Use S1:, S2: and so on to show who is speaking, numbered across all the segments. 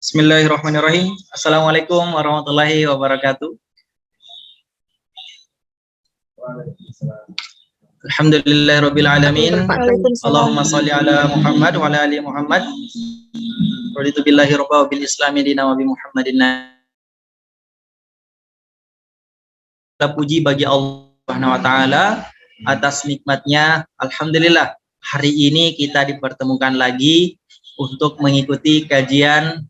S1: Bismillahirrahmanirrahim. Assalamualaikum warahmatullahi wabarakatuh. Alhamdulillahirabbil alamin. Allahumma shalli ala Muhammad wa ala ali Muhammad. Raditu billahi rabba wa bil islami dina wa bi Muhammadin. Puji bagi Allah Subhanahu wa taala atas nikmatnya. Alhamdulillah, hari ini kita dipertemukan lagi untuk mengikuti kajian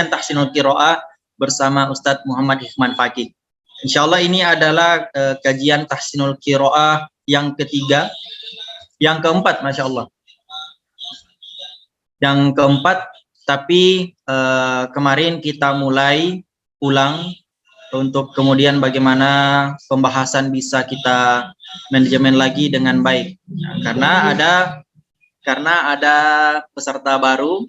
S1: Tahsinul Qiraah bersama Ustadz Muhammad Hikman Fakih. Insya Allah ini adalah kajian Tahsinul Qiraah yang ketiga, yang keempat, Masya Allah. Yang keempat, tapi kemarin kita mulai ulang untuk kemudian bagaimana pembahasan bisa kita manajemen lagi dengan baik. Nah, karena ada peserta baru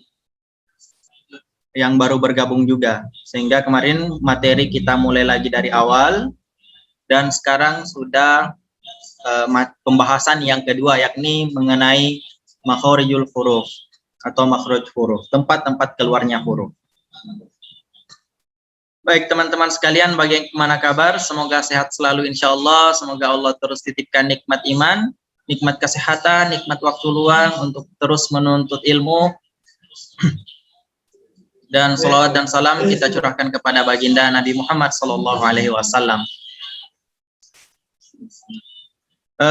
S1: yang baru bergabung juga, sehingga kemarin materi kita mulai lagi dari awal, dan sekarang sudah pembahasan yang kedua, yakni mengenai makhorijul huruf atau makhraj huruf, tempat-tempat keluarnya huruf. Baik teman-teman sekalian, bagaimana kabar? Semoga sehat selalu insya Allah. Semoga Allah terus titipkan nikmat iman, nikmat kesehatan, nikmat waktu luang untuk terus menuntut ilmu. Dan salawat dan salam kita curahkan kepada baginda Nabi Muhammad SAW.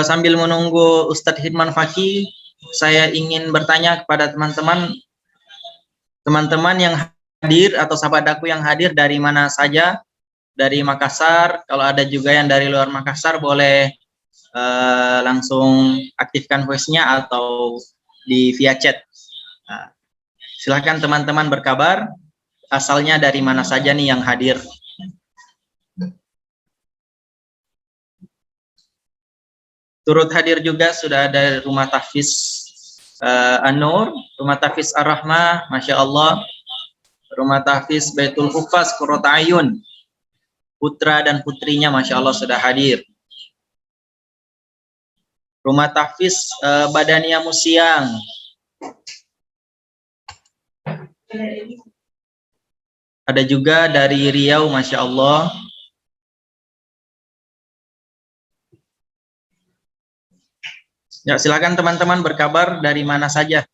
S1: Sambil menunggu Ustadz Hikman Fakih, saya ingin bertanya kepada teman-teman yang hadir atau sahabat daku yang hadir dari mana saja, dari Makassar. Kalau ada juga yang dari luar Makassar, boleh langsung aktifkan voice-nya atau via chat. Nah, silahkan teman-teman berkabar, asalnya dari mana saja nih yang hadir. Turut hadir juga sudah ada Rumah Tahfiz An-Nur, Rumah Tahfiz Ar-Rahmah, Masya Allah, Rumah Tahfiz Baitul Hufaz Qurrata Ayun, putra dan putrinya Masya Allah sudah hadir. Rumah Tahfiz Badania Musiang, ada juga dari Riau Masya Allah. Ya, silakan teman-teman berkabar dari mana saja.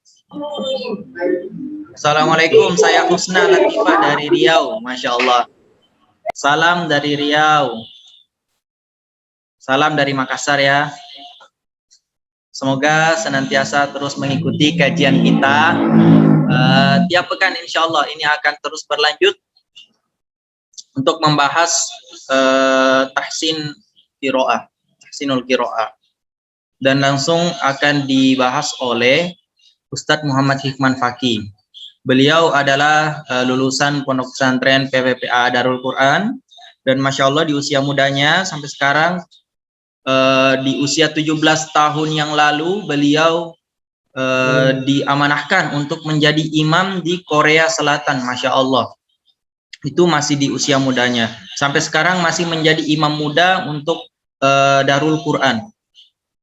S1: Assalamualaikum, saya Husna Latifah dari Riau, Masya Allah. Salam dari Riau. Salam dari Makassar ya. Semoga senantiasa terus mengikuti kajian kita. Tiap pekan insya Allah ini akan terus berlanjut untuk membahas tahsinul qiraah. Dan langsung akan dibahas oleh Ustadz Muhammad Hikman Fakih. Beliau adalah lulusan Pondok Pesantren PPPA Darul Quran, dan Masya Allah di usia mudanya sampai sekarang, di usia 17 tahun yang lalu beliau diamanahkan untuk menjadi imam di Korea Selatan. Masya Allah, itu masih di usia mudanya. Sampai sekarang masih menjadi imam muda untuk Darul Quran.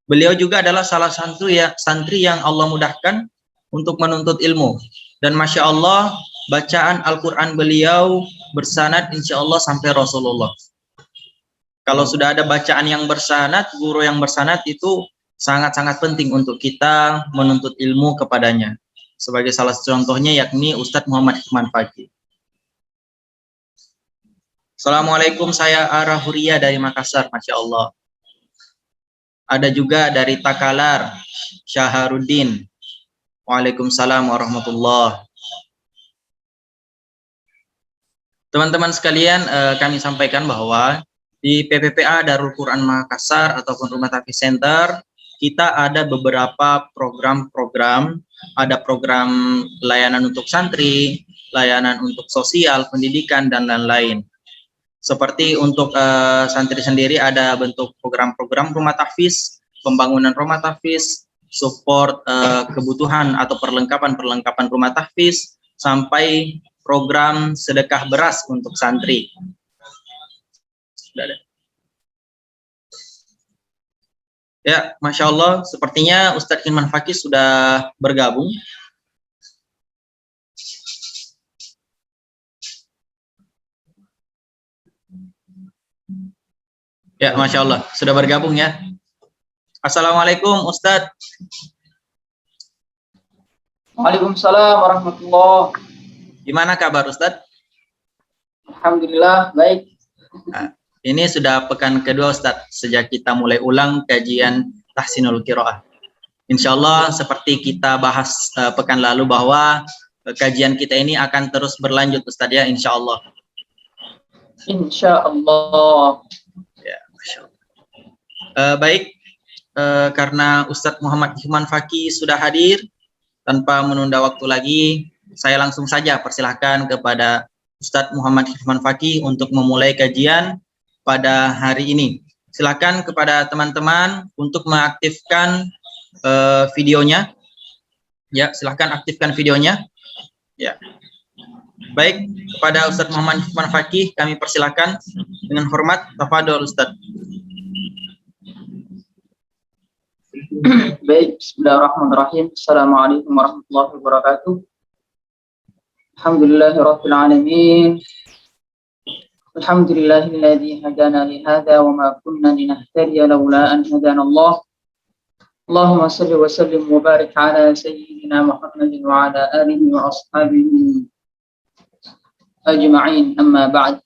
S1: Beliau juga adalah salah satu santri yang Allah mudahkan untuk menuntut ilmu. Dan Masya Allah, bacaan Al-Quran beliau bersanad insya Allah sampai Rasulullah. Kalau sudah ada bacaan yang bersanad, guru yang bersanad, itu sangat-sangat penting untuk kita menuntut ilmu kepadanya. Sebagai salah satu contohnya yakni Ustadz Muhammad Hikman Fakih. Assalamualaikum, saya Ara Huria dari Makassar, Masya Allah. Ada juga dari Takalar, Syaharuddin. Waalaikumsalam warahmatullahi. Teman-teman sekalian, kami sampaikan bahwa di PPPA Darul Quran Makassar ataupun Rumah Tahfiz Center, kita ada beberapa program-program. Ada program layanan untuk santri, layanan untuk sosial, pendidikan, dan lain-lain. Seperti untuk santri sendiri ada bentuk program-program rumah tahfiz, pembangunan rumah tahfiz, support kebutuhan atau perlengkapan rumah tahfiz, sampai program sedekah beras untuk santri. Ya, Masya Allah, sepertinya Ustadz Hikman Fakih sudah bergabung. Ya, Masya Allah, sudah bergabung ya. Assalamualaikum Ustadz.
S2: Waalaikumsalam warahmatullahi.
S1: Gimana kabar Ustadz?
S2: Alhamdulillah, baik.
S1: Nah, ini sudah pekan kedua Ustadz, sejak kita mulai ulang kajian Tahsinul Qiraah. Insya Allah seperti kita bahas pekan lalu bahwa kajian kita ini akan terus berlanjut Ustadz ya, insya Allah.
S2: Insya Allah.
S1: Ya, Masya Allah. Baik, karena Ustadz Muhammad Hikman Fakih sudah hadir, tanpa menunda waktu lagi, saya langsung saja persilahkan kepada Ustadz Muhammad Hikman Fakih untuk memulai kajian pada hari ini. Silakan kepada teman-teman untuk mengaktifkan videonya. Ya, silakan aktifkan videonya. Ya. Baik, kepada Ustadz Muhammad Hikman Fakih kami persilakan dengan hormat. Tafadhol Ustadz.
S2: Baik, bismillahirrahmanirrahim. Assalamualaikum warahmatullahi wabarakatuh. Alhamdulillahirabbil alamin. Alhamdulillahilladzi hadana li hadza wa ma kunna linahtadiya laula an hadana Allah. Allahumma shalli wa sallim wa barik ala sayyidina Muhammadin wa ala alihi wa ashabihi ajma'in. Amma ba'd.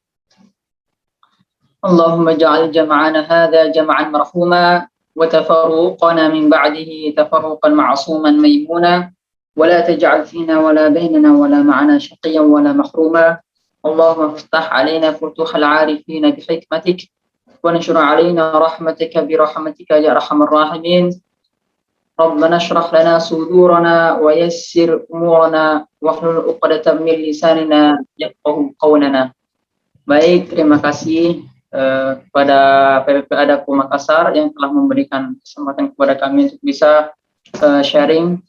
S2: Allahumma ja'al jam'ana hadza jam'an marhuma وتفرقنا من بعده تفرقا معصوما ميمونا ولا تجعل فينا ولا بيننا ولا معنا شقيا ولا محروما اللهم افتح علينا فتوح العارفين بحكمتك ونشر علينا رحمتك برحمتك يا ارحم الراحمين ربنا اشرح لنا صدورنا ويسر امورنا واحلل عقدة من لساننا يفقهوا قولنا. Baik, terima kasih kepada PPP Adaku Makassar yang telah memberikan kesempatan kepada kami untuk bisa sharing,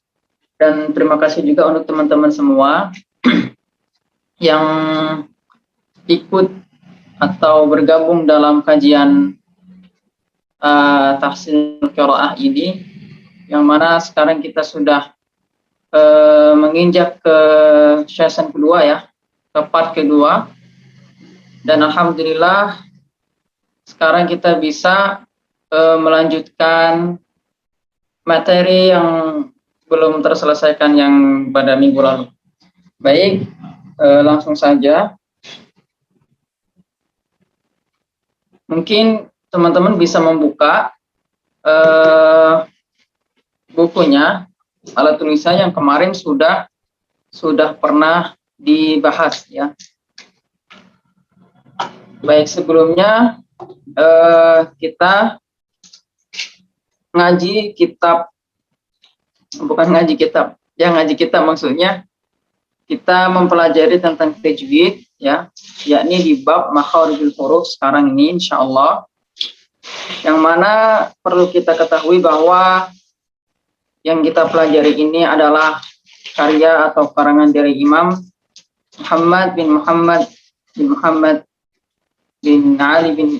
S2: dan terima kasih juga untuk teman-teman semua yang ikut atau bergabung dalam kajian Tahsinul Qiraah ini, yang mana sekarang kita sudah menginjak ke session kedua ya, ke part kedua, dan alhamdulillah sekarang kita bisa melanjutkan materi yang belum terselesaikan yang pada minggu lalu. Baik, langsung saja. Mungkin teman-teman bisa membuka bukunya, alat tulisan yang kemarin sudah pernah dibahas ya. Baik, sebelumnya kita ngaji kitab, bukan ngaji kitab, ya ngaji kitab maksudnya kita mempelajari tentang tajwid ya, yakni di bab makharijul huruf sekarang ini insyaallah, yang mana perlu kita ketahui bahwa yang kita pelajari ini adalah karya atau karangan dari Imam Muhammad bin Ali bin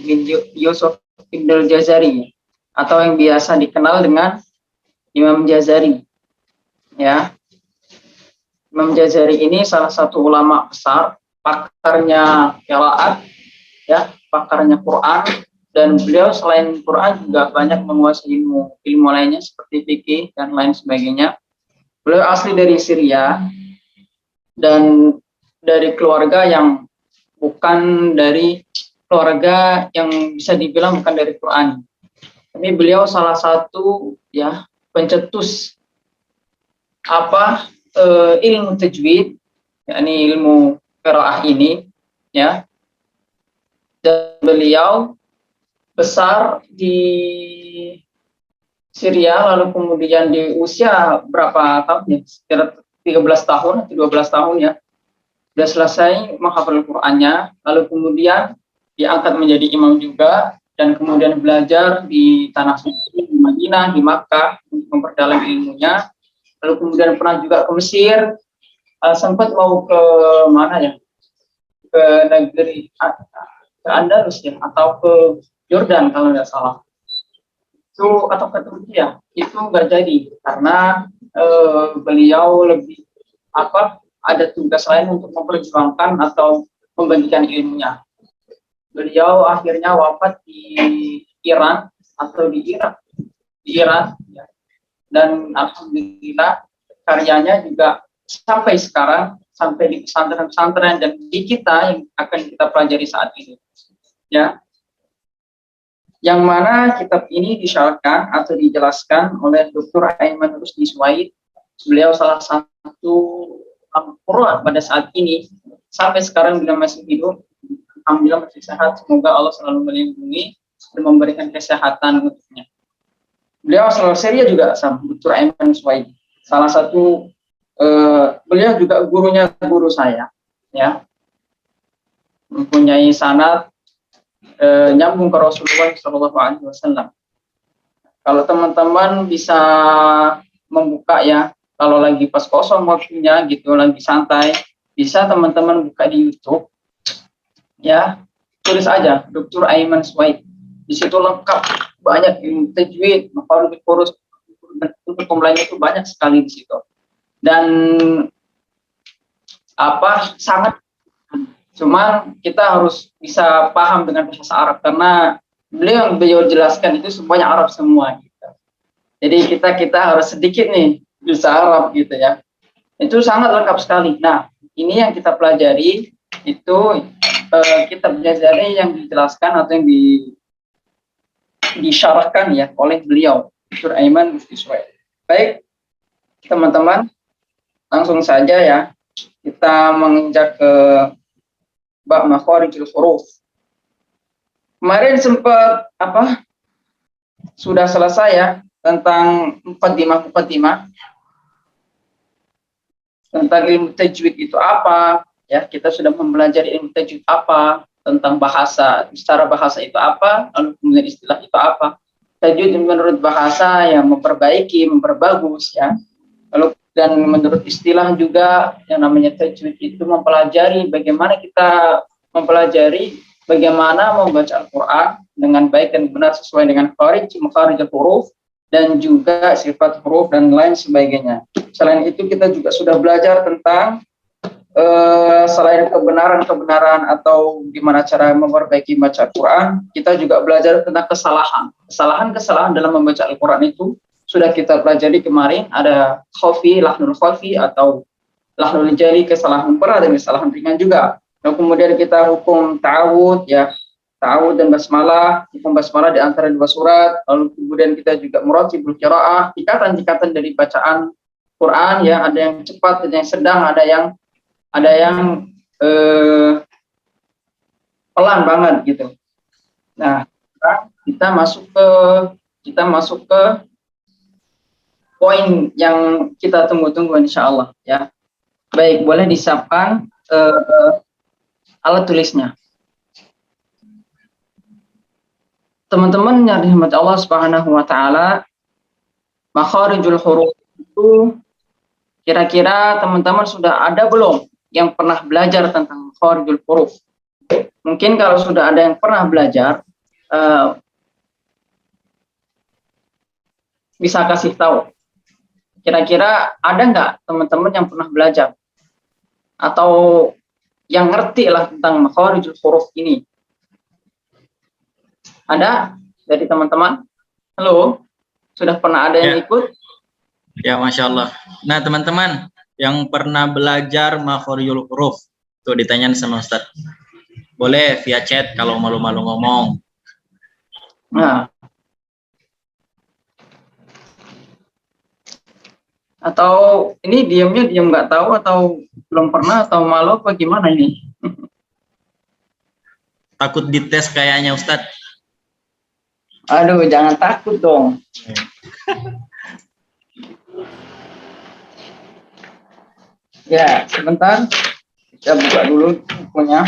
S2: Yusuf Ibnul Jazari, atau yang biasa dikenal dengan Imam Jazari ya. Imam Jazari ini salah satu ulama besar, pakarnya qiraat ya, pakarnya Quran, dan beliau selain Quran juga banyak menguasai ilmu lainnya seperti fikih dan lain sebagainya. Beliau asli dari Syria dan dari keluarga yang bukan dari keluarga yang bisa dibilang bukan dari Quran. Tapi beliau salah satu ya pencetus ilmu tajwid, yakni ilmu qiraah ini ya. Dan beliau besar di Syria, lalu kemudian di usia berapa tahun ya? Sekitar 13 tahun atau 12 tahun ya. Sudah selesai menghafal Qur'annya, lalu kemudian diangkat menjadi imam juga, dan kemudian belajar di tanah suci, di Madinah, di Makkah untuk memperdalam ilmunya. Lalu kemudian pernah juga ke Mesir, sempat mau ke mana ya, ke negeri ke Andalus ya, atau ke Yordan kalau nggak salah, itu atau ke Turki ya, itu nggak jadi karena beliau lebih ada tugas lain untuk memperjuangkan atau membagikan ilmunya. beliau akhirnya wafat di Iran atau di Irak, di Iran, ya. Dan alhamdulillah karyanya juga sampai sekarang, sampai di pesantren-pesantren dan di kita yang akan kita pelajari saat ini, ya. Yang mana kitab ini disyarahkan atau dijelaskan oleh Dr. Aiman Rusdi Suwaid. Beliau salah satu Quran pada saat ini, sampai sekarang beliau masih hidup, alhamdulillah masih sehat. Semoga Allah selalu melindungi dan memberikan kesehatan untuknya. Beliau selalu seria juga sama Dr. Aiman Suwaid. Salah satu beliau juga gurunya guru saya, ya, mempunyai sanad nyambung ke Rasulullah SAW. Kalau teman-teman bisa membuka, ya, kalau lagi pas kosong waktunya gitu, lagi santai, bisa teman-teman buka di YouTube, ya, tulis aja Dr. Aiman Suwaid. Di situ lengkap, banyak ilmu tajwid, makhraj huruf, untuk pembelajaran itu banyak sekali di situ. Dan sangat, cuman kita harus bisa paham dengan bahasa Arab karena beliau jelaskan itu semuanya Arab semua gitu. Jadi kita harus sedikit nih bisa Arab gitu, ya. Itu sangat lengkap sekali. Nah, ini yang kita pelajari itu kita pelajari yang dijelaskan atau yang disyarahkan, ya, oleh beliau Dr. Aiman Rusdi Suwaid. Baik, teman-teman, langsung saja, ya, kita menginjak ke bab makharijul huruf. Kemarin sempat sudah selesai, ya, tentang muqaddimah tentang ilmu tajwid itu apa, ya. Kita sudah mempelajari ilmu tajwid apa, tentang bahasa, secara bahasa itu apa, lalu kemudian istilah itu apa. Tajwid menurut bahasa yang memperbaiki, memperbagus, ya. Lalu dan menurut istilah juga yang namanya tajwid itu mempelajari bagaimana membaca Al-Quran dengan baik dan benar sesuai dengan makharijul huruf dan juga sifat huruf dan lain sebagainya. Selain itu kita juga sudah belajar tentang selain kebenaran atau gimana cara memperbaiki baca Al-Quran, kita juga belajar tentang kesalahan dalam membaca Al-Quran itu sudah kita pelajari kemarin. Ada lahnul khafi atau lahnul jali, kesalahan berat dan kesalahan ringan juga. Dan kemudian kita hukum ta'awud, ya, ta'awud dan basmalah, hukum basmalah di antara dua surat. Lalu kemudian kita juga muratibul qiraah, tingkatan-tingkatan dari bacaan Quran, ya, ada yang cepat, ada yang sedang, ada yang pelan banget gitu. Nah, kita masuk ke poin yang kita tunggu-tunggu insya Allah, ya. Baik, boleh disiapkan alat tulisnya. Teman-teman yang dirahmati Allah Subhanahu wa taala, makharijul huruf itu kira-kira teman-teman sudah ada belum yang pernah belajar tentang makharijul huruf? Mungkin kalau sudah ada yang pernah belajar, bisa kasih tahu. Kira-kira ada nggak teman-teman yang pernah belajar atau yang ngerti lah tentang makharijul huruf ini? Ada dari teman-teman? Halo, sudah pernah ada yang ikut?
S1: Ya, Masya Allah. Nah, teman-teman yang pernah belajar makharijul huruf, tuh ditanyain sama Ustadz. Boleh via chat kalau malu-malu ngomong.
S2: Nah, atau ini diam nggak tahu atau belum pernah atau malu apa gimana ini?
S1: Takut dites kayaknya Ustadz.
S2: Aduh, jangan takut dong. Ya, sebentar. Kita buka dulu bukunya.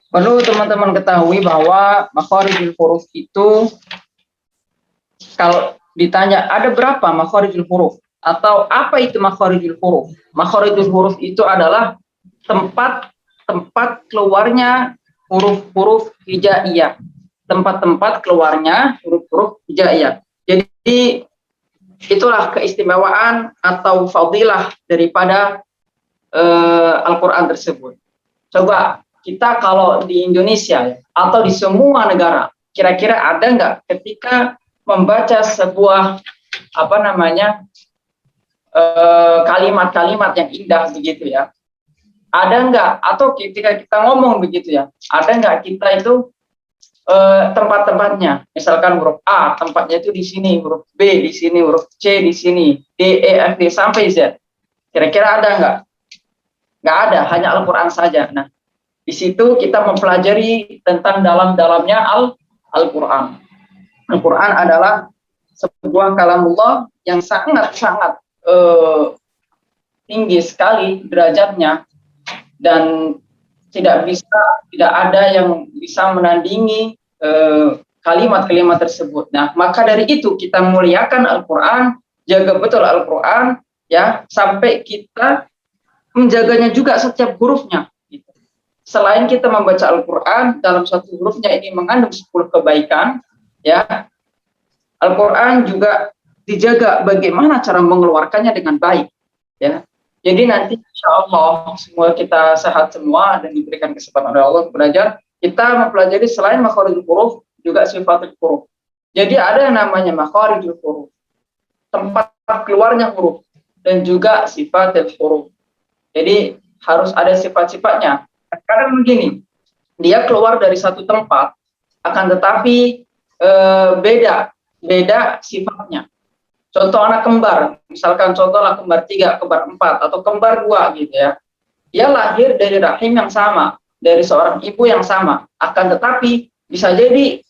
S2: Perlu teman-teman ketahui bahwa makharijul huruf itu, kalau ditanya ada berapa makharijul huruf atau apa itu makharijul huruf? Makharijul huruf itu adalah tempat keluarnya huruf-huruf hijaiyah. Tempat-tempat keluarnya huruf-huruf hijaiyah. Jadi itulah keistimewaan atau fadilah daripada Al-Quran tersebut. Coba kita kalau di Indonesia atau di semua negara, kira-kira ada nggak ketika membaca sebuah kalimat-kalimat yang indah begitu ya? Ada nggak? Atau ketika kita ngomong begitu ya, ada nggak kita itu tempat-tempatnya? Misalkan huruf A tempatnya itu di sini, huruf B di sini, huruf C di sini, D, E, F, D sampai Z. Kira-kira ada nggak? Nggak ada, hanya Al-Quran saja. Nah, di situ kita mempelajari tentang dalam-dalamnya Al-Quran. Al-Quran adalah sebuah kalamullah yang sangat-sangat tinggi sekali derajatnya, dan tidak ada yang bisa menandingi kalimat-kalimat tersebut. Nah, maka dari itu kita muliakan Al-Quran, jaga betul Al-Quran, ya, sampai kita menjaganya juga setiap hurufnya. Selain kita membaca Al-Quran, dalam satu hurufnya ini mengandung 10 kebaikan, ya. Al-Quran juga dijaga bagaimana cara mengeluarkannya dengan baik, ya. Jadi nanti insya Allah semua kita sehat semua dan diberikan kesempatan oleh Allah belajar, kita mempelajari selain makharijul huruf juga sifatul huruf. Jadi ada yang namanya makharijul huruf, tempat keluarnya huruf, dan juga sifatul huruf. Jadi harus ada sifat-sifatnya. Kadang begini, dia keluar dari satu tempat, akan tetapi beda sifatnya. Contoh anak kembar, misalkan contoh anak kembar 3, kembar 4, atau kembar 2 gitu ya. Dia lahir dari rahim yang sama, dari seorang ibu yang sama, akan tetapi bisa jadi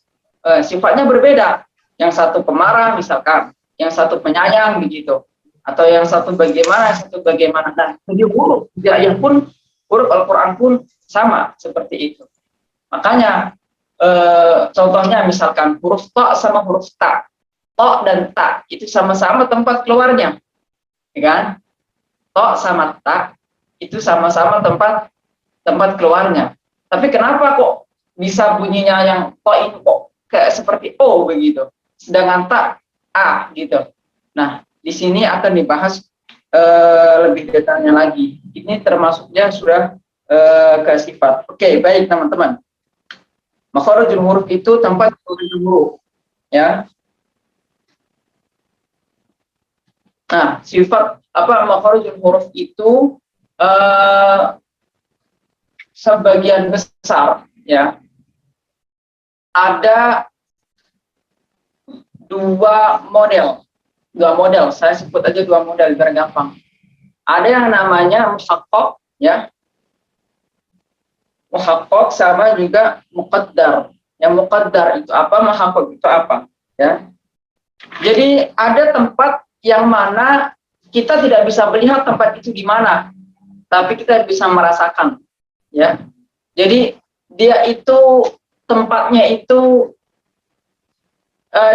S2: sifatnya berbeda. Yang satu pemarah misalkan, yang satu penyayang begitu, atau yang satu bagaimana, satu bagaimana. Nah, jadi huruf ayat pun, huruf Al-Quran pun sama seperti itu. Makanya contohnya misalkan huruf ta sama huruf ta, to dan ta itu sama-sama tempat keluarnya, ya kan? To sama ta itu sama-sama tempat keluarnya. Tapi kenapa kok bisa bunyinya yang to itu kok kayak seperti o begitu, sedangkan ta a gitu. Nah, di sini akan dibahas lebih detailnya lagi. Ini termasuknya sudah ke sifat. Oke, baik teman-teman. Makharijul huruf itu tempat makharijul huruf, ya. Nah, sifat makharijul huruf itu sebagian besar, ya, ada dua model. Saya sebut aja dua model biar gampang. Ada yang namanya muhaqqaq, ya. Muhaqqaq sama juga muqaddar. Yang muqaddar itu apa, muhaqqaq itu apa, ya. Jadi ada tempat yang mana kita tidak bisa melihat tempat itu di mana, tapi kita bisa merasakan, ya. Jadi dia itu tempatnya itu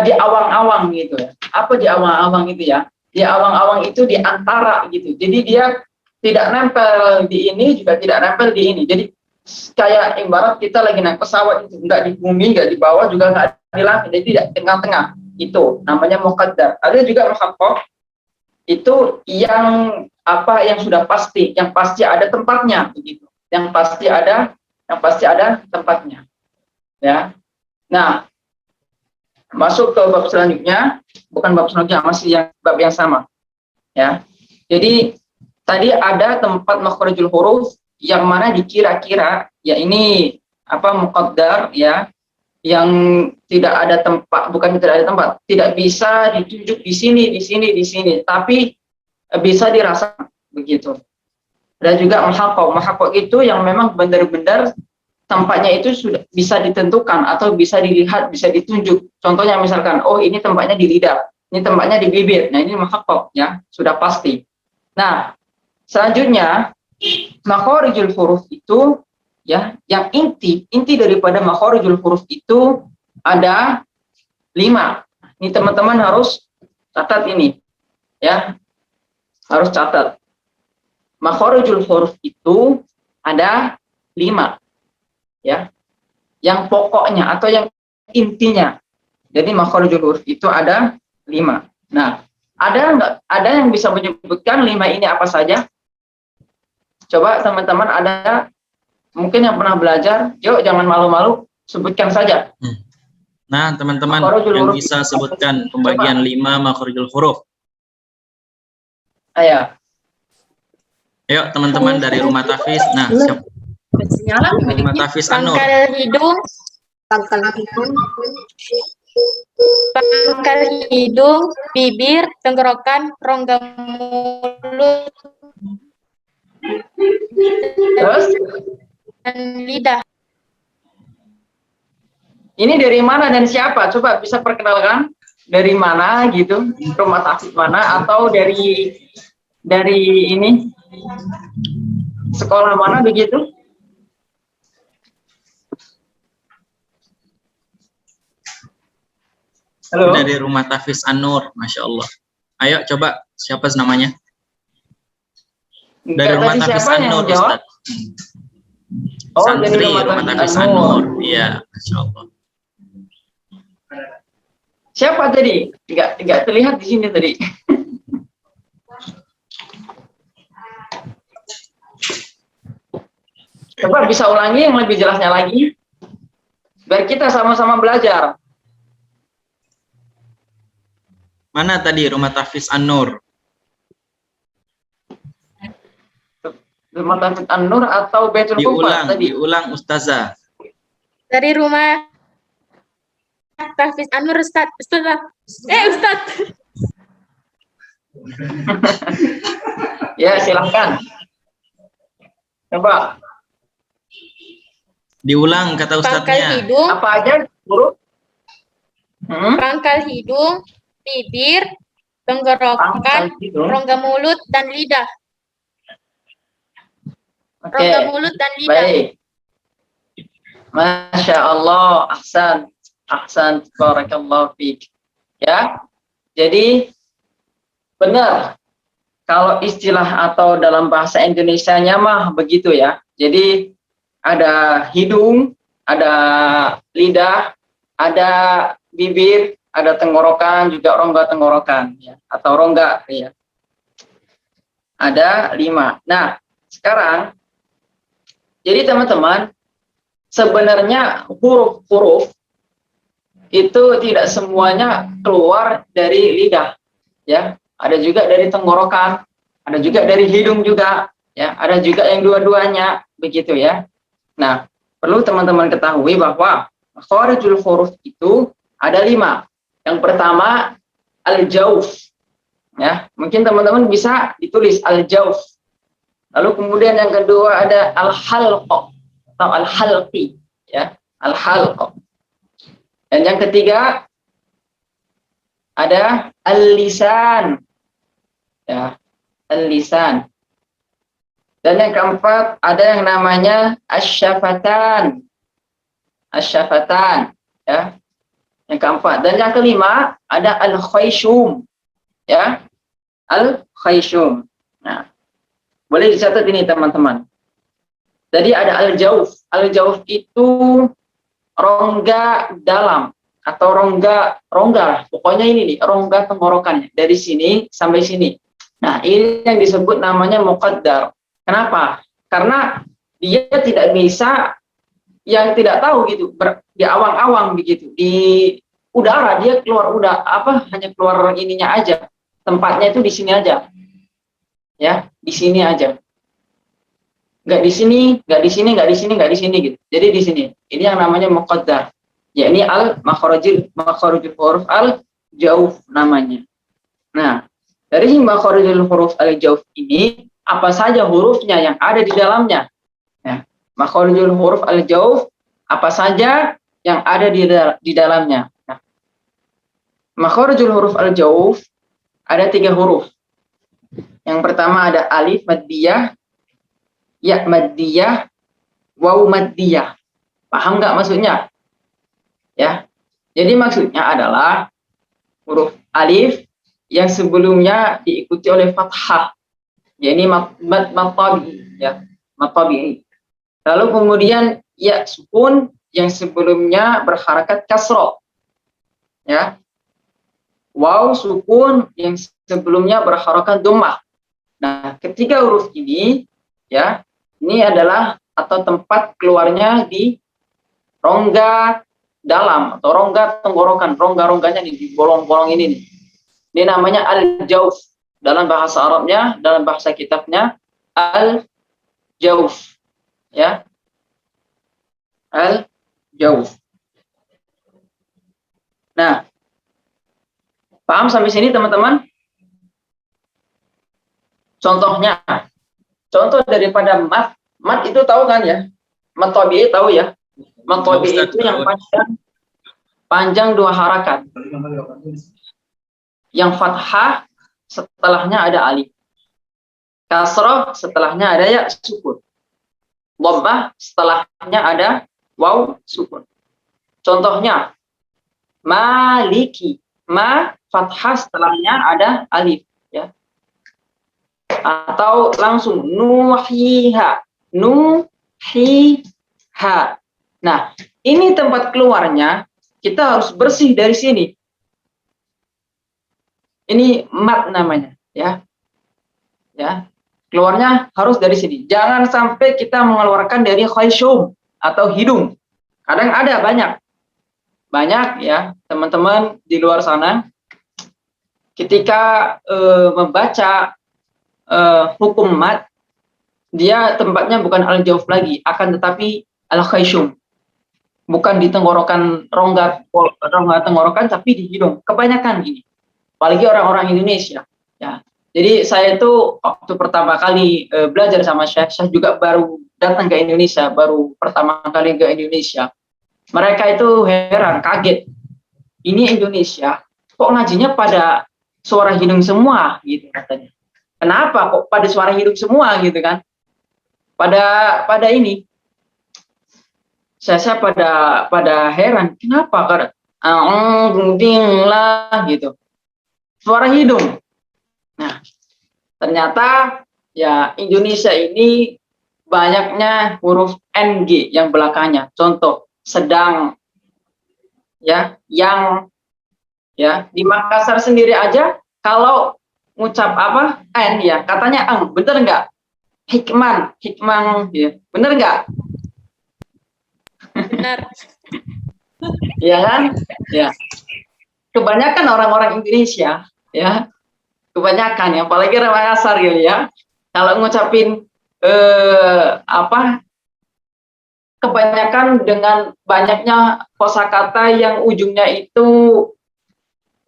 S2: di awang-awang gitu ya. Apa di awang-awang itu ya? Di awang-awang itu di antara gitu. Jadi dia tidak nempel di ini juga tidak nempel di ini. Jadi kayak ibarat kita lagi naik pesawat itu, enggak di bumi, enggak di bawah, juga enggak di langit, jadi tidak tengah-tengah. Itu namanya muqaddar. Ada juga muhaqqaq, itu yang yang sudah pasti, yang pasti ada tempatnya begitu. Yang pasti ada tempatnya. Ya. Nah, masuk ke bab selanjutnya, bukan bab selanjutnya, masih bab yang sama, ya. Jadi tadi ada tempat makharijul huruf yang mana dikira-kira ya ini muqaddar, ya, yang tidak ada tempat, bukan tidak ada tempat, tidak bisa ditunjuk di sini, tapi bisa dirasakan begitu. Dan juga muhaqqaq itu yang memang benar-benar tempatnya itu sudah bisa ditentukan atau bisa dilihat, bisa ditunjuk. Contohnya misalkan, oh ini tempatnya di lidah, ini tempatnya di bibir. Nah, ini muhaqqaq, ya, sudah pasti. Nah, selanjutnya makharijul huruf itu, ya, yang inti daripada makharijul huruf itu ada 5. Ini teman-teman harus catat ini, ya. Harus catat. Makharijul huruf itu ada 5. Ya, yang pokoknya atau yang intinya. Jadi makharijul huruf itu ada 5. Nah, Ada yang bisa menyebutkan 5 ini apa saja? Coba teman-teman ada mungkin yang pernah belajar, yuk jangan malu-malu, sebutkan saja.
S1: Nah, teman-teman
S2: Makharijul
S1: yang
S2: huruf.
S1: bisa sebutkan pembagian 5 makharijul huruf.
S2: Ayo.
S1: Ayo teman-teman dari rumah Tafiz. Nah, siapa? Rumah Tafiz An-Nur.
S3: Pangkal hidung, bibir, tenggorokan, rongga mulut,
S2: Terus
S3: dan lidah.
S2: ini dari mana dan siapa? Coba bisa perkenalkan dari mana gitu? Rumah Tafiz mana atau dari ini sekolah mana begitu? Halo.
S1: Dari rumah Tafiz An-Nur, Masya Allah. Ayo coba, siapa namanya? Dari rumah Tafiz An-Nur, Ustaz.
S2: Oh,
S1: Santri
S2: dari
S1: rumah Tafiz An-Nur. Iya, Masya Allah.
S2: Siapa tadi? Nggak terlihat di sini tadi. Coba bisa ulangi yang lebih jelasnya lagi. Biar kita sama-sama belajar.
S1: Mana tadi rumah Tafiz An-Nur?
S2: Rumah Tafiz An-Nur atau Baitul Kufar tadi?
S1: Diulang Ustazah.
S3: Dari rumah Tafiz An-Nur, Ustaz. Ustaz.
S2: Ya, silahkan. Coba.
S1: Diulang kata
S3: Pangkal
S1: Ustadznya.
S3: hidung,
S2: Apa aja huruf?
S3: pangkal hidung, bibir, tenggorokan,
S2: Pangkal hidung.
S3: rongga mulut, dan lidah.
S2: Oke.
S3: Rongga mulut dan lidah.
S2: Baik. Masya Allah, ahsan, barakallahu fiik. Ya, jadi benar. Kalau istilah atau dalam bahasa Indonesianya mah begitu ya. Jadi ada hidung, ada lidah, ada bibir, ada tenggorokan, juga rongga tenggorokan, ya, atau rongga, ya. Ada 5. Nah, sekarang, jadi teman-teman, sebenarnya huruf-huruf itu tidak semuanya keluar dari lidah, ya. Ada juga dari tenggorokan, ada juga dari hidung juga, ya. Ada juga yang dua-duanya, begitu ya. Nah, perlu teman-teman ketahui bahwa makharijul huruf itu ada 5. Yang pertama, al-jauf. Ya, mungkin teman-teman bisa ditulis al-jauf. Lalu kemudian yang kedua ada al-halq atau al-halqi, ya, al-halq. Dan yang ketiga ada al-lisan. Ya, al-lisan. Dan yang keempat ada yang namanya asyafatan. Asyafatan, ya. Yang keempat. Dan yang kelima ada al-khayshum. Ya. Al-khayshum. Nah, boleh dicatat ini teman-teman. Jadi ada al-jauf. Al-jauf itu rongga dalam atau rongga lah. Pokoknya ini nih, rongga tenggorokan dari sini sampai sini. Nah, ini yang disebut namanya muqaddar. Kenapa? Karena dia tidak bisa, yang tidak tahu gitu, di awang-awang begitu, di udara dia keluar hanya keluar ininya aja, tempatnya itu di sini aja, ya, di sini aja, nggak di sini, nggak di sini, nggak di sini, nggak di sini gitu. Jadi di sini, ini yang namanya muqaddar, ya ini makharijul huruf al-jauf namanya. Nah, dari makharijul huruf al-jauf ini apa saja hurufnya yang ada di dalamnya? Ya, makharijul huruf al-jauf apa saja yang ada di dalamnya? Nah, makharijul huruf al-jauf ada 3 huruf. Yang pertama ada alif maddiyah, ya maddiyah, waw maddiyah. Paham nggak maksudnya? Ya, jadi maksudnya adalah huruf alif yang sebelumnya diikuti oleh fathah. Ya, ini matabi, ya, matabi. Lalu kemudian ya sukun yang sebelumnya berharakat kasroh, ya. waw sukun yang sebelumnya berharokat dhammah. Nah, ketiga huruf ini ya, ini adalah atau tempat keluarnya di rongga dalam atau rongga tenggorokan, rongga-rongganya di bolong-bolong ini nih. Ini namanya al-jauf. Dalam bahasa Arabnya, dalam bahasa kitabnya al-jauf. Ya. Al-jauf. Nah, paham sampai sini teman-teman? Contohnya, contoh daripada mat itu tahu kan ya? Mat tabi'i tahu ya? Mat tabi'i itu yang panjang 2 harakat. Yang fathah setelahnya ada alif. Kasrah setelahnya ada ya sukun. Dhammah setelahnya ada waw sukun. Contohnya maliki, ma fathah setelahnya ada alif ya. Atau langsung nuhiha, nuhiha. Nah, ini tempat keluarnya kita harus bersih dari sini. Ini mat namanya ya. Ya. Keluarnya harus dari sini. Jangan sampai kita mengeluarkan dari khayshum atau hidung. Kadang ada banyak ya teman-teman di luar sana ketika membaca hukum mat, dia tempatnya bukan al-jauf lagi, akan tetapi al-khayshum. Bukan di tenggorokan rongga tenggorokan, tapi di hidung. Kebanyakan ini, apalagi orang-orang Indonesia. Ya, jadi saya itu waktu pertama kali belajar sama Syekh, saya juga baru datang ke Indonesia, baru pertama kali ke Indonesia. Mereka itu heran, kaget. Ini Indonesia, kok ngajinya pada suara hidung semua, gitu katanya. Kenapa kok pada suara hidung semua, gitu kan? Pada ini, saya pada heran, kenapa? Karena lah gitu, suara hidung. Nah, ternyata ya Indonesia ini banyaknya huruf NG yang belakangnya. Contoh, sedang, ya, yang, ya, di Makassar sendiri aja kalau ngucap apa N ya, katanya bener nggak? Hikman, ya, bener nggak?
S3: Benar.
S2: Iya kan? Ya. Kebanyakan orang-orang Indonesia, ya, kebanyakan, ya, apalagi orang Makassar gitu ya, kalau ngucapin kebanyakan dengan banyaknya kosakata yang ujungnya itu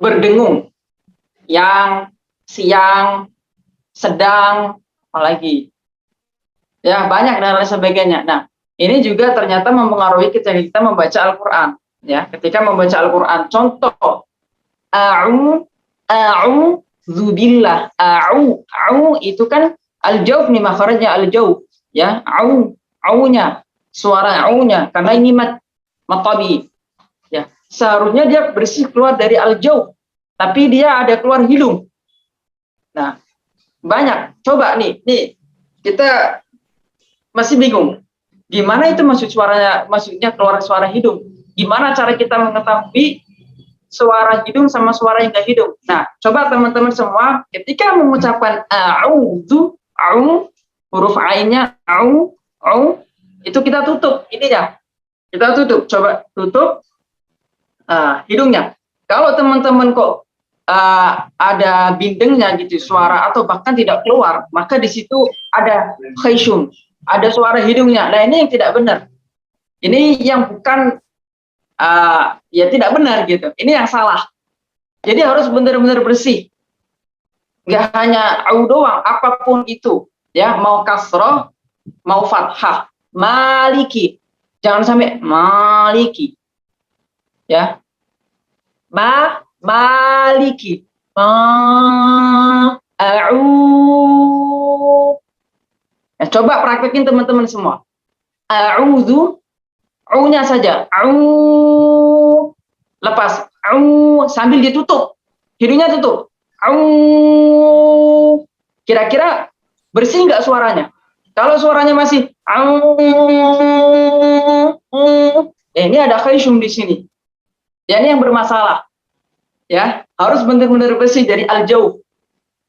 S2: berdengung, yang, siang, sedang, apalagi, ya banyak dan lain sebagainya. Nah, ini juga ternyata mempengaruhi ketika kita membaca Al-Quran. Ya, ketika membaca Al-Quran, contoh, zubillah, itu kan al-jauf nih, makharajnya al-jauf, ya, nya, suara nya, karena ini mat tabi, ya, seharusnya dia bersih keluar dari al-jauf, tapi dia ada keluar hidung. Nah, banyak, coba nih kita masih bingung, gimana itu maksudnya keluar suara hidung, gimana cara kita mengetahui suara hidung sama suara yang enggak hidung. Nah, coba teman-teman semua ketika mengucapkan huruf ainnya itu kita tutup ini ya. Kita tutup, coba tutup hidungnya. Kalau teman-teman kok ada bindengnya gitu suara atau bahkan tidak keluar, maka di situ ada khayshum, ada suara hidungnya. Nah, ini yang tidak benar. Ini yang bukan ya tidak benar gitu. Ini yang salah. Jadi harus benar-benar bersih. Nggak hanya doang, apapun itu, ya, mau kasroh, mau fathah, maliki, jangan sampai maliki, ya, maliki, ya, coba praktekin teman-teman semua. A'udzu, nya saja, lepas, sambil ditutup, hidungnya tutup, kira-kira bersih nggak suaranya? Kalau suaranya masih ini ada khayshum di sini. Ya, ini yang bermasalah. Ya, harus benar-benar bersih dari al-jawf.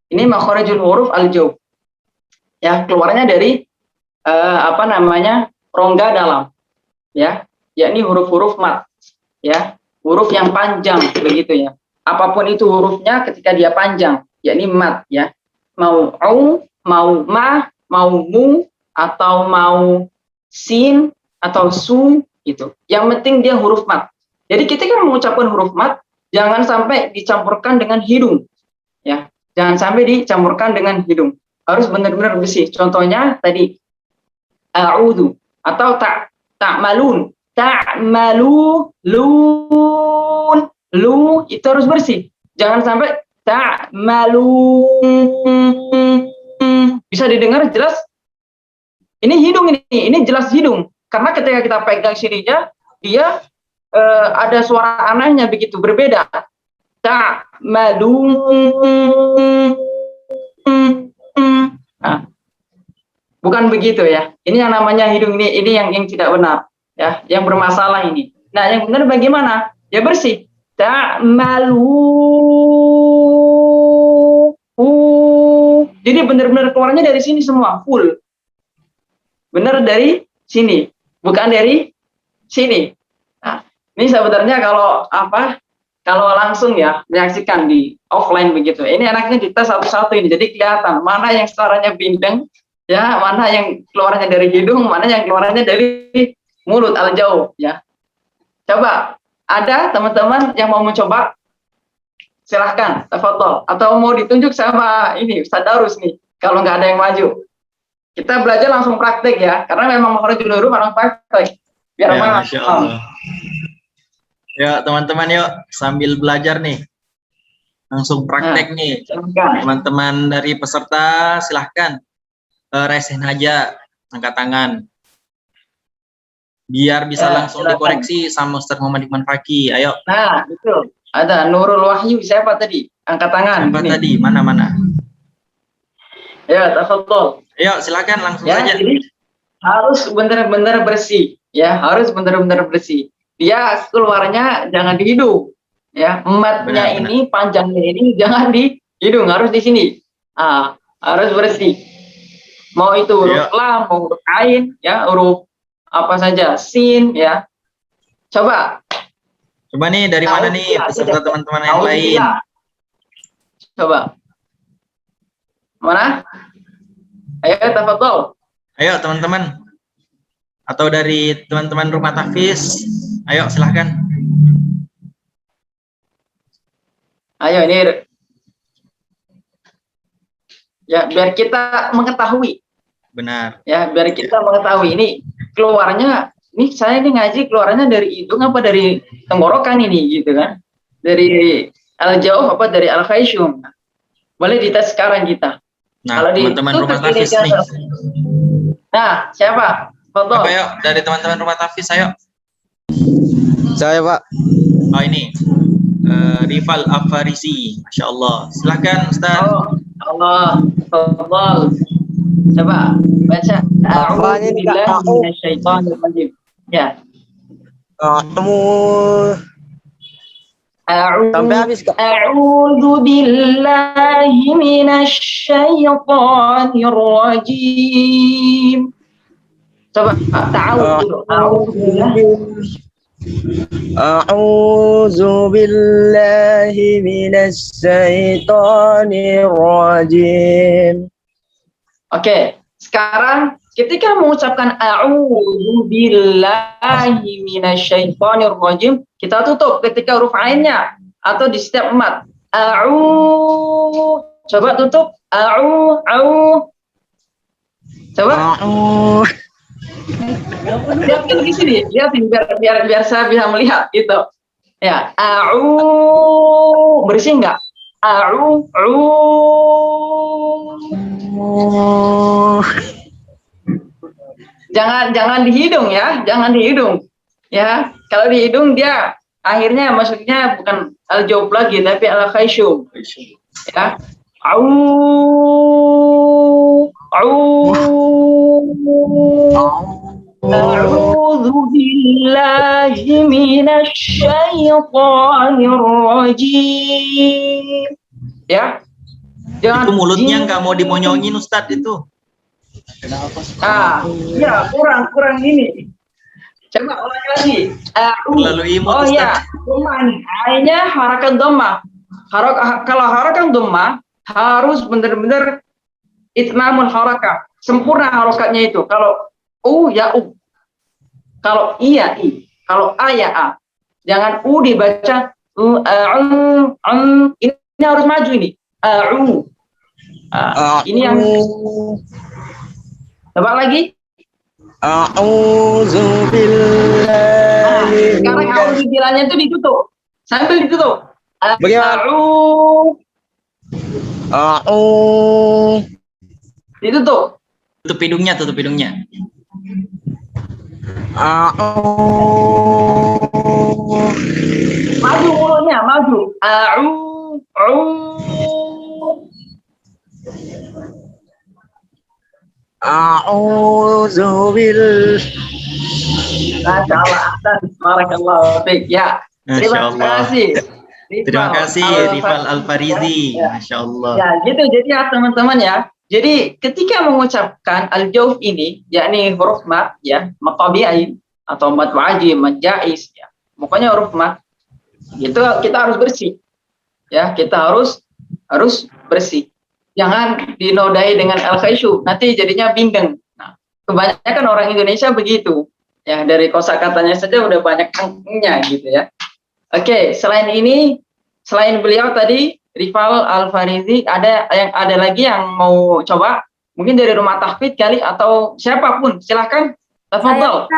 S2: Ini makharijul huruf al-jawf. Ya, keluarnya dari rongga dalam. Ya, yakni huruf-huruf mat. Ya, huruf yang panjang begitu ya. Apapun itu hurufnya ketika dia panjang, yakni mat ya. Mau au, mau ma, mau mu, atau mau sin atau su gitu. Yang penting dia huruf mat. Jadi kita kan mengucapkan huruf mat, jangan sampai dicampurkan dengan hidung. Ya, jangan sampai dicampurkan dengan hidung. Harus benar-benar bersih. Contohnya tadi a'udzu atau ta'malun. Ta'malu lun. Lu itu harus bersih. Jangan sampai ta'malun. Bisa didengar jelas? Ini hidung ini jelas hidung. Karena ketika kita pegang sininya, dia ada suara anehnya begitu, berbeda. Ta'malun. Nah, bukan begitu ya. Ini yang namanya hidung ini yang tidak benar ya, yang bermasalah ini. Nah, yang benar bagaimana? Ya bersih. Ta'malu. Jadi benar-benar keluarnya dari sini semua, full. Benar dari sini, bukan dari sini. Nah, ini sebenarnya kalau langsung ya menyaksikan di offline begitu. Ini enaknya dites satu-satu ini, jadi kelihatan mana yang suaranya bindeng, ya, mana yang keluarnya dari hidung, mana yang keluarnya dari mulut al-jauh, ya. Coba, ada teman-teman yang mau mencoba? Silahkan, tafadhol. Atau mau ditunjuk sama ini Ustaz Darus nih, kalau nggak ada yang maju. Kita belajar langsung praktek ya, karena memang makhrajul huruf harus praktek. Biar
S1: Ya,
S2: mana?
S1: Masya Allah. Ya teman-teman yuk sambil belajar nih, langsung praktek nih. Teman-teman dari peserta silahkan resen aja, angkat tangan, biar bisa langsung
S2: silakan
S1: dikoreksi sama Ustaz Muhammad Iqbal Fakih. Ayo.
S2: Nah itu ada Nurul Wahyu, siapa tadi? Angkat tangan.
S1: Siapa tadi? Mana?
S2: Ya, tafadhol.
S1: Ayo silakan langsung
S2: Ya,
S1: saja.
S2: jadi harus benar-benar bersih, ya, harus benar-benar bersih. Dia keluarnya jangan di hidung, ya. Matnya ini, panjangnya ini jangan di hidung, harus di sini. Harus bersih. Mau itu huruf lam, mau huruf ain, ya, huruf apa saja, sin, ya. Coba
S1: nih dari mana nih peserta teman-teman yang lain?
S2: Coba. Mana? Ayo tafadhol.
S1: Ayo teman-teman. Atau dari teman-teman rumah tahfiz. Ayo silahkan.
S2: Ayo ini. Ya, biar kita mengetahui.
S1: Benar.
S2: Ya, biar kita mengetahui ini keluarnya, ini saya ini ngaji keluarnya dari hidung apa dari tenggorokan ini gitu kan. Dari al-jauh apa dari al-khayshum. Boleh dites sekarang kita.
S1: Nah, kalau teman-teman rumah tahfiz nih.
S2: Nah, siapa? Foto.
S1: Ayo dari teman-teman rumah tahfiz, ayo.
S4: Saya, Pak.
S1: Oh, ini. Rival Afarisi. Masya Allah. Silahkan, Ustaz.
S2: Oh, Allah. Tafadhol. Coba baca. A'udzu billahi minasyaitonir rajim. Ya.
S4: Sampai habis, Kak.
S2: A'udzu billahi minasyaitonir rajim. Coba
S4: A'udzu billahi minasyaitonir rajim.
S2: Oke, sekarang ketika mengucapkan a'udzu billahi minasyaitonir rajim, kita tutup ketika huruf ainnya atau di setiap mat. Coba tutup. Coba. Lihatin di sini, lihatin biar saya bisa melihat gitu. Ya, bersih enggak? Jangan di hidung ya, jangan di hidung. Ya, kalau di hidung dia akhirnya maksudnya bukan al-jawf lagi tapi al-khayshum. Ya. A'udzu billahi minasy syaithanir rajim. Ya.
S1: Itu mulutnya nggak mau dimonyongin Ustadz itu.
S2: Ya, kurang ini. Coba ulang lagi.
S1: Lalu imut
S2: Oh
S1: Ustadz.
S2: ya, cuman akhirnya harakat dhammah. Kalau harakat dhammah harus benar-benar itmamul harakah, sempurna harakatnya itu. Kalau u ya u, kalau i ya i, kalau a ya a. Jangan u dibaca ini harus maju ini. Ini yang coba lagi.
S4: A'udzu billahi.
S2: Sekarang auzu bilahnya itu ditutup. Sambil ditutup.
S4: Bagaimana?
S2: Ditutup.
S1: Tutup hidungnya, tutup hidungnya.
S2: Maju mulutnya, maju.
S4: A'udzu billahi.
S2: Masya Allah, barakallahu fiik. Ya,
S1: Masya
S2: terima
S1: Allah.
S2: kasih.
S1: Terima kasih Rifal Al-Farizi. Masya Allah.
S2: Ya, gitu. Jadi ya teman-teman ya. Jadi ketika mengucapkan al-jauf ini, yakni huruf mat, ya, maqabi'ain atau mat wajib, mat jaiz, ya. Pokoknya huruf mat, itu kita harus bersih. Ya, kita harus bersih. Jangan dinodai dengan al-khaisyu, nanti jadinya bindeng. Nah, kebanyakan orang Indonesia begitu. Ya, dari kosakatanya saja udah banyak angkanya gitu ya. Oke, selain ini, selain beliau tadi Rifal Al-Farizi, ada lagi yang mau coba? Mungkin dari rumah tahfidz kali atau siapapun, silahkan. Tafadhol.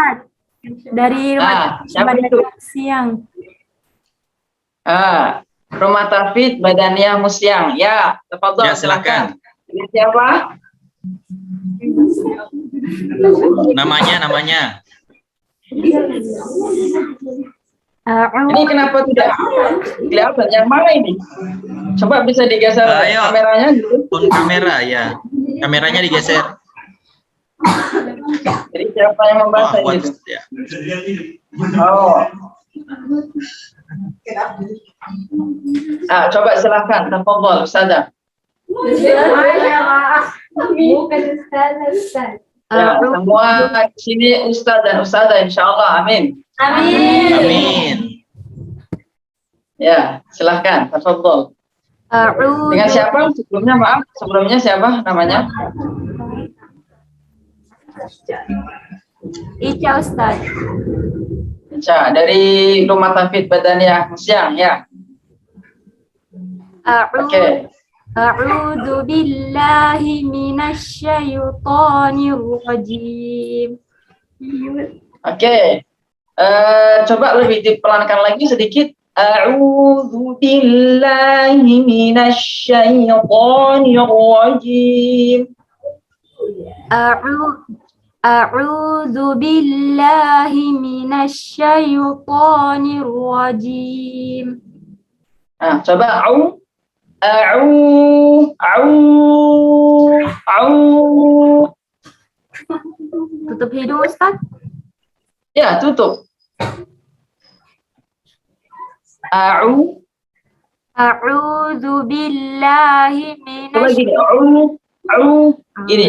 S5: Dari rumah
S2: siapa itu?
S5: siang.
S2: Rumah tahfidz Badaniyah Musyang. Ya, tafadhol.
S1: Ya, silakan.
S2: Ini siapa?
S1: Namanya.
S2: Ini kenapa tidak kelihatan? Yang mana ini? Coba bisa digeser
S1: Ayo.
S2: kameranya gitu.
S1: Pun kamera ya. Kameranya digeser.
S2: Jadi siapa yang membaca
S1: Oh,
S2: itu?
S1: ya.
S2: Oh. Coba silakan, tafadhol Ustazah. Ya, semua sini Ustaz dan Ustazah insyaallah. Amin.
S1: Amin.
S2: Ya, silahkan, tafadhol. Dengan siapa? Sebelumnya siapa namanya?
S5: Ica Ustaz.
S2: Ica, dari Rumah Tahfidz Badaniyah Musyang ya. Oke.
S5: A'udzu billahi minasy syaithanir rajim.
S2: Oke. Coba lebih dipelankan lagi sedikit. A'udzu billahi minasy syaithanir rajim.
S5: A'udzu billahi minasy syaithanir rajim.
S2: Coba
S5: Tutup hidung Ustaz.
S2: Ya, tutup.
S5: A'udzu billahi
S2: Coba
S5: minasy
S2: gini. Gini.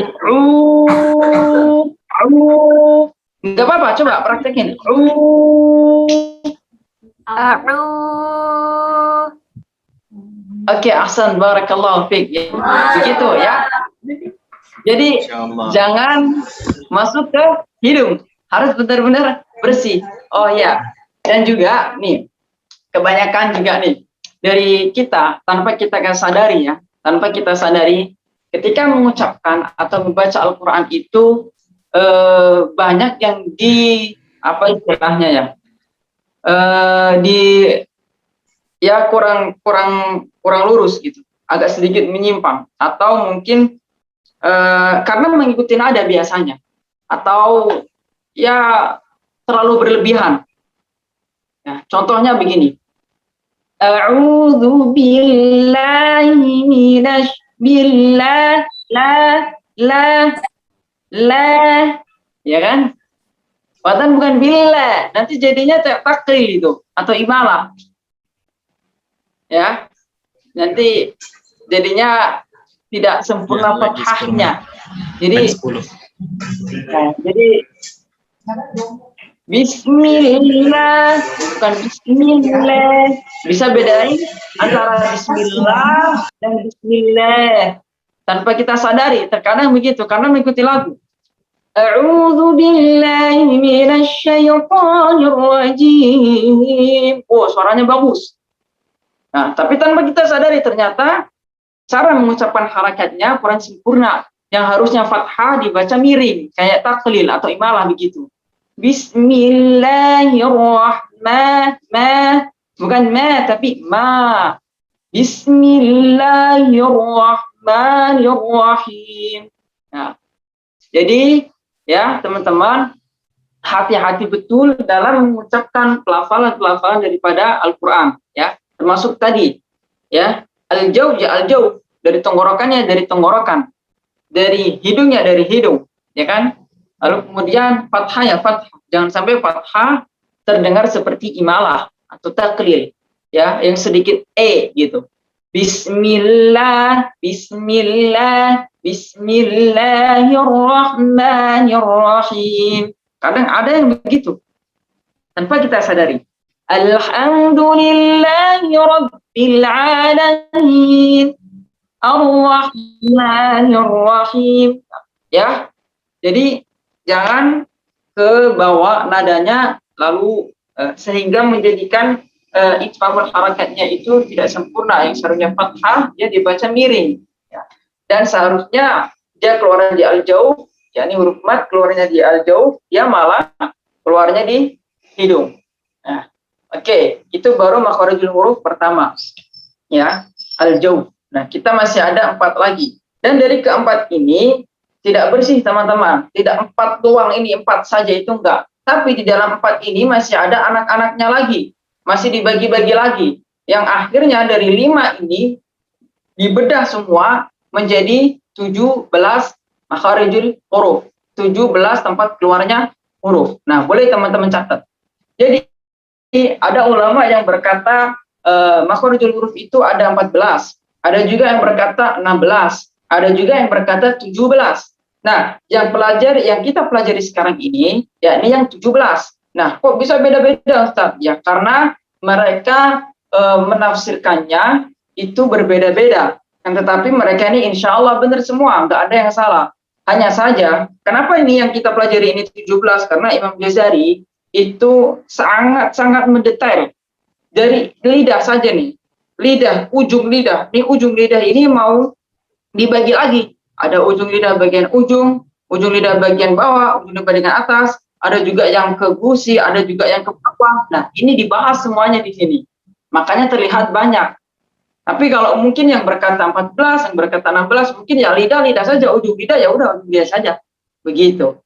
S2: Enggak apa-apa, coba praktekin. Oke, ahsan, barakallahu fiik. Begitu ya. Jadi
S1: Insyaallah.
S2: jangan masuk ke hidung, harus benar-benar bersih. Oh ya, dan juga nih, kebanyakan juga nih dari kita tanpa kita sadari ya, tanpa kita sadari ketika mengucapkan atau membaca Al-Quran itu banyak yang apa istilahnya ya, kurang lurus gitu, agak sedikit menyimpang atau mungkin karena mengikuti nada biasanya atau ya terlalu berlebihan. Ya, contohnya begini. A'udzu billahi minasy billah la ya kan? Watan bukan bila, nanti jadinya taklil itu atau imalah. Ya. Nanti jadinya tidak sempurna
S1: Ya, lagi
S2: fathahnya.
S1: Lagi
S2: Jadi
S1: 10.
S2: jadi Bismillah bukan Bismillah. Bisa bedain antara Bismillah dan Bismillah tanpa kita sadari. Terkadang begitu karena mengikuti lagu. A'udzu billahi minasy syaithanir rajim. Oh, suaranya bagus. Nah, tapi tanpa kita sadari ternyata cara mengucapkan harakatnya kurang sempurna. Yang harusnya fathah dibaca miring, kayak taklil atau imalah begitu. Bismillahirrahmanirrahim. Bukan ma, tapi ma. Bismillahirrahmanirrahim. Nah, jadi ya teman-teman, hati-hati betul dalam mengucapkan pelafalan-pelafalan daripada Al-Quran. Ya, termasuk tadi. Ya, al-jauh dari tenggorokannya dari tenggorokan, dari hidungnya dari hidung, ya kan? Lalu kemudian fathahnya fathah, jangan sampai fathah terdengar seperti imalah atau taklil, ya, yang sedikit gitu. Bismillah, Bismillah, Bismillahirrahmanirrahim. Kadang ada yang begitu tanpa kita sadari. Alhamdulillahi Rabbil Alamin. Ar-Rahmanir-Rahim. Ya. Jadi jangan ke bawah nadanya lalu sehingga menjadikan itmamul harakatnya itu tidak sempurna. Yang seharusnya fathah dia dibaca miring, ya. Dan seharusnya dia keluarnya di al-jauh, yakni huruf mat keluarnya di al-jauh, dia malah keluarnya di hidung. Nah, oke, itu baru makharijul huruf pertama, ya, al-jauh. Nah, kita masih ada 4 lagi. Dan dari keempat ini tidak bersih, teman-teman. Tidak 4 doang ini, 4 saja itu enggak. Tapi di dalam 4 ini masih ada anak-anaknya lagi. Masih dibagi-bagi lagi. Yang akhirnya dari 5 ini dibedah semua menjadi 17 makharijul huruf. 17 tempat keluarnya huruf. Nah, boleh teman-teman catat. Jadi ada ulama yang berkata makharijul huruf itu ada 14. Ada juga yang berkata 16, ada juga yang berkata 17. Nah, yang kita pelajari sekarang ini, yakni yang 17. Nah, kok bisa beda-beda, Ustaz? Ya, karena mereka menafsirkannya itu berbeda-beda. Tetapi mereka ini insya Allah benar semua, nggak ada yang salah. Hanya saja, kenapa ini yang kita pelajari ini 17? Karena Imam Ghazali itu sangat-sangat mendetail. Dari lidah saja nih. Lidah, ujung lidah. Ujung lidah ini mau dibagi lagi. Ada ujung lidah bagian ujung lidah bagian bawah, ujung lidah bagian atas. Ada juga yang ke gusi, ada juga yang ke bawah. Nah, ini dibahas semuanya di sini. Makanya terlihat banyak. Tapi kalau mungkin yang berkata 14, yang berkata 16, mungkin ya lidah saja, ujung lidah ya udah ujung lidah saja. Begitu.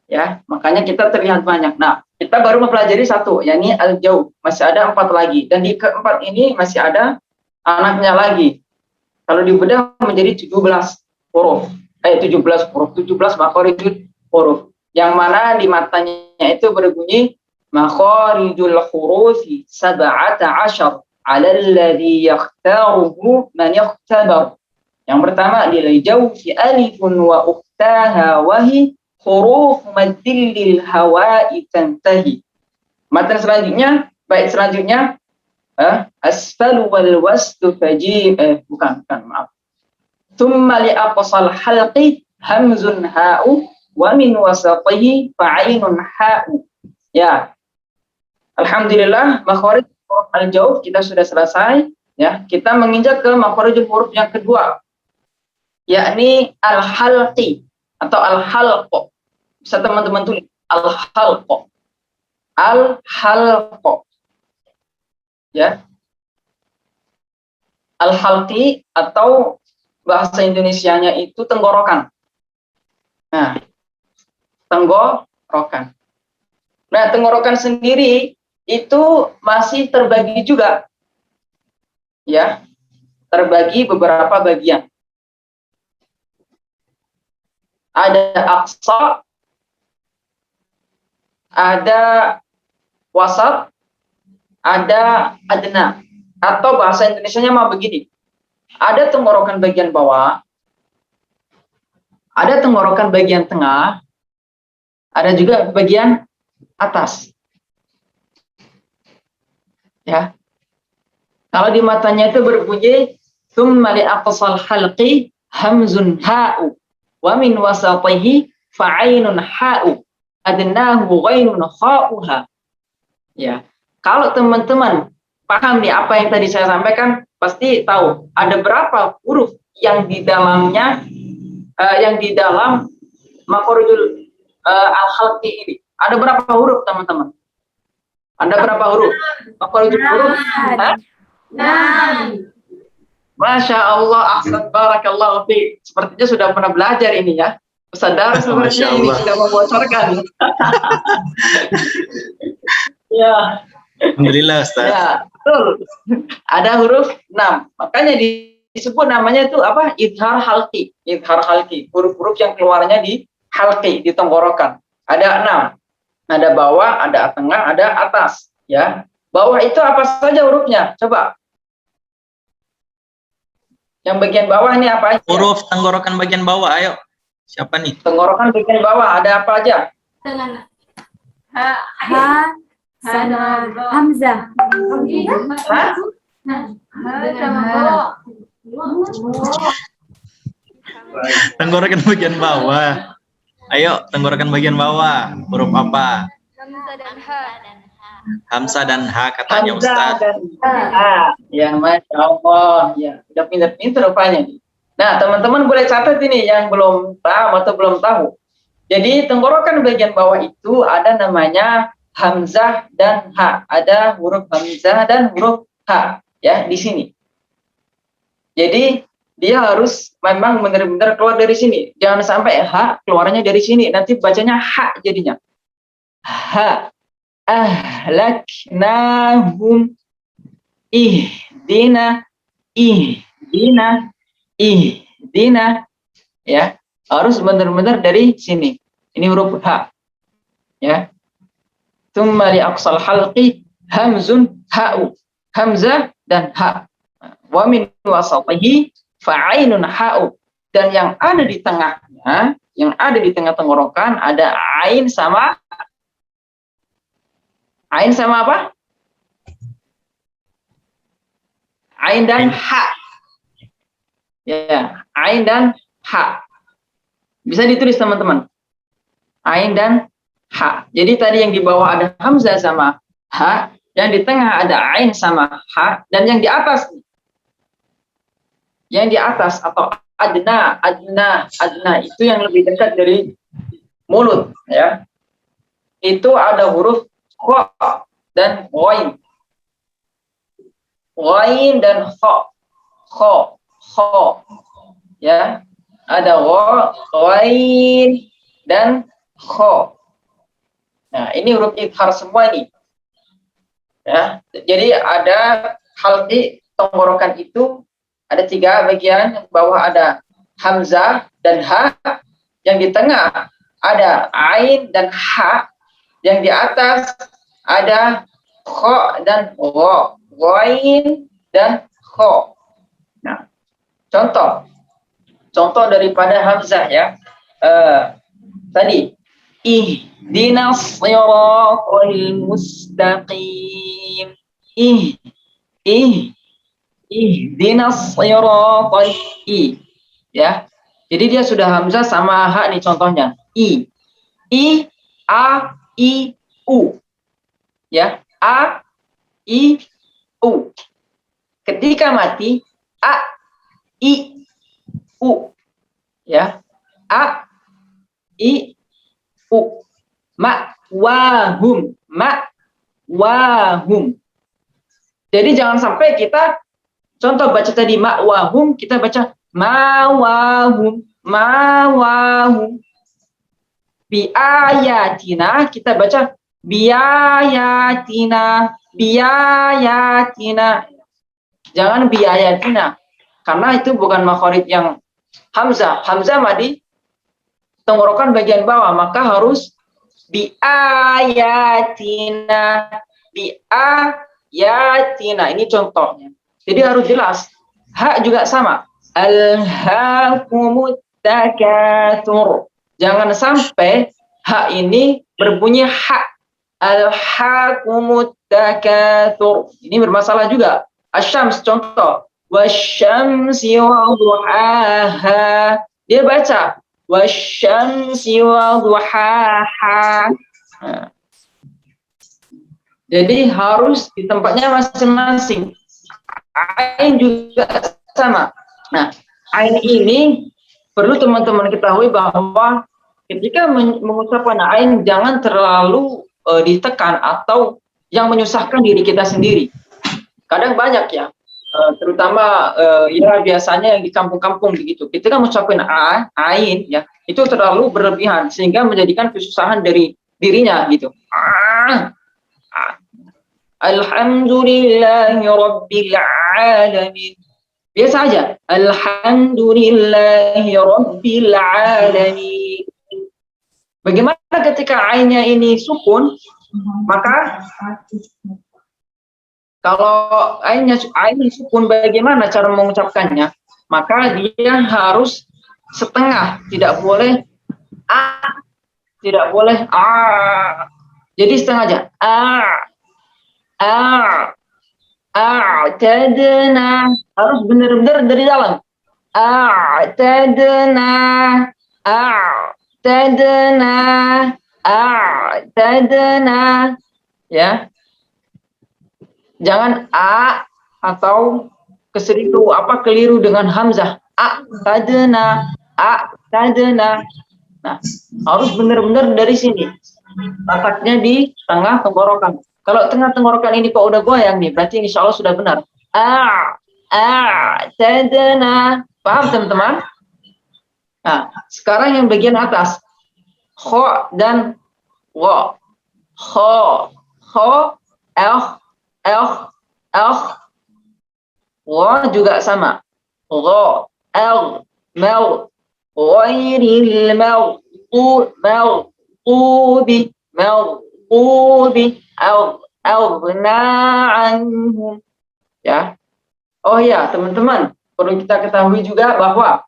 S2: Ya, makanya kita terlihat banyak. Nah, kita baru mempelajari 1, yakni al-jauh. Masih ada 4 lagi. Dan di keempat ini masih ada anaknya lagi. Kalau dibedah menjadi 17 huruf. 17 huruf, 17 makharijul huruf. Yang mana di matanya itu berbunyi makharijul hurufi 17 ala alladhi yakhtaruhu man yakhtabar. Yang pertama nilai jauh fi alifun wa ukhtaha wahi huruf maddil lil hawa'i tantahi. Matan selanjutnya, bait selanjutnya asfalu wal wasdu fajim bukan maaf. Tsumma li aqsal halqi hamzun ha'u wa min wasatihi fa'ainun ha'u. Ya. Alhamdulillah makharij huruf al-jauh kita sudah selesai, ya. Kita menginjak ke makharijul huruf yang kedua, yakni al-halqi atau al-halq. Bisa teman-teman tulis al-halq. Al-halq. Ya, al-halqi atau bahasa Indonesianya itu tenggorokan. Nah, tenggorokan. Nah, tenggorokan sendiri itu masih terbagi juga. Ya, terbagi beberapa bagian. Ada aqsa, ada wasat, ada adna. Atau bahasa Indonesianya mah begini. Ada tenggorokan bagian bawah, ada tenggorokan bagian tengah, ada juga bagian atas. Ya. Kalau di matanya itu berbunyi tsumma li aqsal halqi hamzun ha'u wa min wasatihi fa'ainun ha'u adnahu ghainun kha'uha. Ya. Kalau teman-teman paham nih apa yang tadi saya sampaikan, pasti tahu ada berapa huruf yang di dalamnya yang di dalam makhorijul al-halqi ini. Ada berapa huruf, teman-teman? Ada berapa huruf? Makhorijul huruf? Masya Allah, ahsan barakallahu fi. Sepertinya sudah pernah belajar ini ya. Sadar sebenarnya ini sudah membocorkan. Ya.
S1: Alhamdulillah Ustaz.
S2: Ya, betul. Ada huruf 6. Makanya disebut namanya itu apa? Idhar halqi. Idhar halqi. Huruf-huruf yang keluarnya di halqi, di tenggorokan. Ada 6. Ada bawah, ada tengah, ada atas. Ya. Bawah itu apa saja hurufnya? Coba. Yang bagian bawah ini apa aja?
S1: Huruf tenggorokan bagian bawah, ayo. Siapa nih?
S2: Tenggorokan bagian bawah ada apa aja?
S5: Ha sama hamzah.
S2: Hah?
S1: Tenggorokan bagian bawah. Ayo, tenggorokan bagian bawah. Huruf apa? Hamzah dan H katanya
S2: Hamzah
S1: Ustaz.
S2: dan Ha. Ya, Masya Allah. Ya, udah pinter-pinter rupanya. Nah, teman-teman boleh catat ini yang belum paham atau belum tahu. Jadi, tenggorokan bagian bawah itu ada namanya Hamzah dan H. Ada huruf Hamzah dan huruf H. Ya, di sini. Jadi, dia harus memang benar-benar keluar dari sini. Jangan sampai H keluarnya dari sini. Nanti bacanya H jadinya. H. Ahlaknahum ihdina ya, harus benar-benar dari sini. Ini huruf H. Ya. Tsumma li aqsal halqi hamzun ha'u. Hamzah dan H. Wa min wasatihi fa'ainun ha'u. Dan yang ada di tengahnya, yang ada di tengah tenggorokan ada ain sama apa? Ain dan ha. Ya, ain dan ha. Bisa ditulis teman-teman. Ain dan ha. Jadi tadi yang di bawah ada hamzah sama ha, yang di tengah ada ain sama ha, dan yang di atas atau adna itu yang lebih dekat dari mulut ya. Itu ada huruf kha dan ghain. Ghain dan kha. Ya. Ada ghain dan kha. Nah, ini huruf idhar semua ini. Ya. Jadi ada halqi tenggorokan itu ada 3 bagian. Yang bawah ada hamzah dan ha, yang di tengah ada ain dan ha, yang di atas ada kha dan gha, ghain dan kha. Nah, contoh daripada hamzah ya. Tadi ihdinas siratal mustaqim. Ihdinas siratal ya. Jadi dia sudah hamzah sama ha nih contohnya. A I U. Ya, A I U. Ketika mati A I U. Ya. A I U. Ma'wahum. Jadi jangan sampai kita contoh baca tadi ma'wahum, kita baca ma'wahum. Bi ayatina, kita baca biayatina. Jangan biayatina, karena itu bukan makhraj yang hamzah. Hamzah mah di tenggorokan bagian bawah, maka harus Biayatina. Biayatina. Ini contohnya. Jadi harus jelas. Ha juga sama. Alhaakumut takatsur. Jangan sampai ha ini berbunyi ha. Alhaakumut takatsur. Ini bermasalah juga. Asyams contoh. Wasyamsi wa duhaha. Dia baca wasyamsi wa duhaha. Nah. Jadi harus di tempatnya masing-masing. Ain juga sama. Nah, ain ini perlu teman-teman ketahui bahwa ketika mengucapkan ain jangan terlalu ditekan atau yang menyusahkan diri kita sendiri. Kadang banyak ya, terutama ya biasanya yang di kampung-kampung begitu. Ketika mengucapkan ain ya, itu terlalu berlebihan sehingga menjadikan kesusahan dari dirinya gitu. Alhamdulillahi Rabbil Alamin. Biasa aja. Alhamdulillahi Rabbil Alamin. Bagaimana ketika ainnya ini sukun? Maka kalau ainnya sukun, bagaimana cara mengucapkannya? Maka dia harus setengah, tidak boleh a, tidak boleh a. Jadi setengah aja. A'tadna, harus benar-benar dari dalam. A'tadna, ya. Jangan a atau keliru dengan hamzah. A'tadna. Nah, harus benar-benar dari sini. Letaknya di tengah tenggorokan. Kalau tengah tenggorokan ini kok udah goyang nih, berarti insya Allah sudah benar. Tadana. Paham teman-teman? Nah, sekarang yang bagian atas. Kho dan wo. Kho, wo juga sama. Gho, mel, ghairil maghdubi aghna anhum. Ya. Oh ya, teman-teman, perlu kita ketahui juga bahwa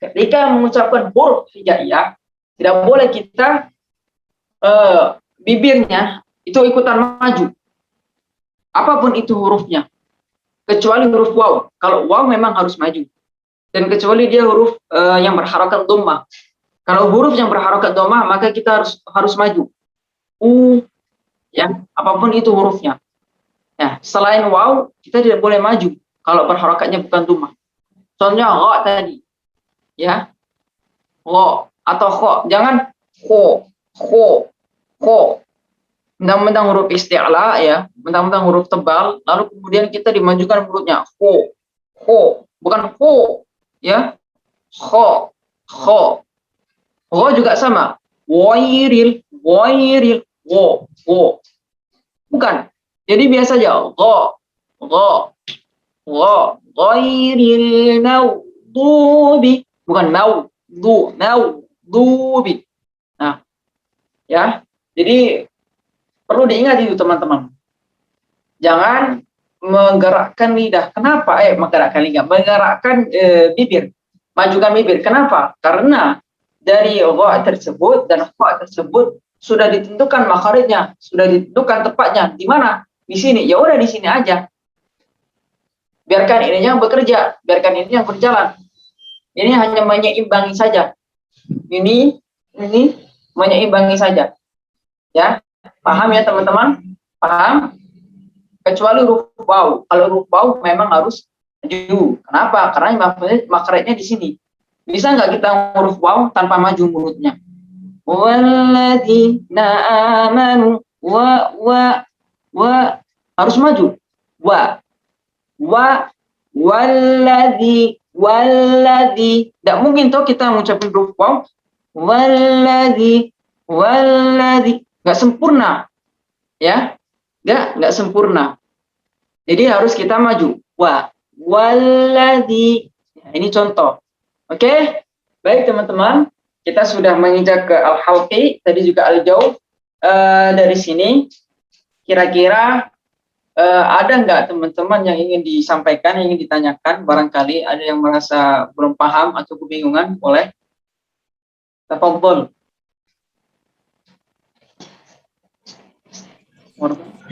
S2: ketika mengucapkan huruf hijaiyah, tidak boleh kita bibirnya itu ikutan maju. Apapun itu hurufnya. Kecuali huruf waw. Kalau waw memang harus maju. Dan kecuali dia huruf yang berharokat dhammah. Kalau huruf yang berharokat dhammah, maka kita harus maju. Ya, apapun itu hurufnya. Nah, selain waw, kita tidak boleh maju kalau berharokatnya bukan dhammah. Contohnya gha tadi. Ya. Gha atau kho, jangan kho. Mentang-mentang huruf isti'la ya, mentang-mentang huruf tebal, lalu kemudian kita dimajukan hurufnya kho, bukan kho, ya. Kho. Gha juga sama. Wairil, wo. Bukan. Jadi biasa aja. Ghairil maghdubi. Bukan maghdubi. Nah, ya. Jadi perlu diingat itu teman-teman. Jangan menggerakkan lidah. Kenapa? Menggerakkan lidah. Menggerakkan bibir. Majukan bibir. Kenapa? Karena dari gha tersebut dan fa tersebut sudah ditentukan makharijnya, sudah ditentukan tepatnya di mana? Di sini. Ya udah di sini aja. Biarkan ini yang bekerja, biarkan ini yang berjalan. Ini hanya menyeimbangi saja. Ini menyeimbangi saja. Ya, paham ya teman-teman? Paham? Kecuali huruf waw. Kalau huruf waw memang harus maju. Kenapa? Karena makharijnya di sini. Bisa nggak kita huruf waw tanpa maju mulutnya? Walladzina amanu wa harus maju. Walladzi. Tidak mungkin toh kita mengucapkan huruf waw. Walladzi. Nggak sempurna. Ya. Nggak sempurna. Jadi harus kita maju. Walladzi. Ini contoh. Oke? Baik teman-teman. kita sudah menginjak ke al-halqi, tadi juga al-jawf. Dari sini kira-kira ada nggak teman-teman yang ingin disampaikan, yang ingin ditanyakan? Barangkali ada yang merasa belum paham atau kebingungan, boleh. Tafadhol.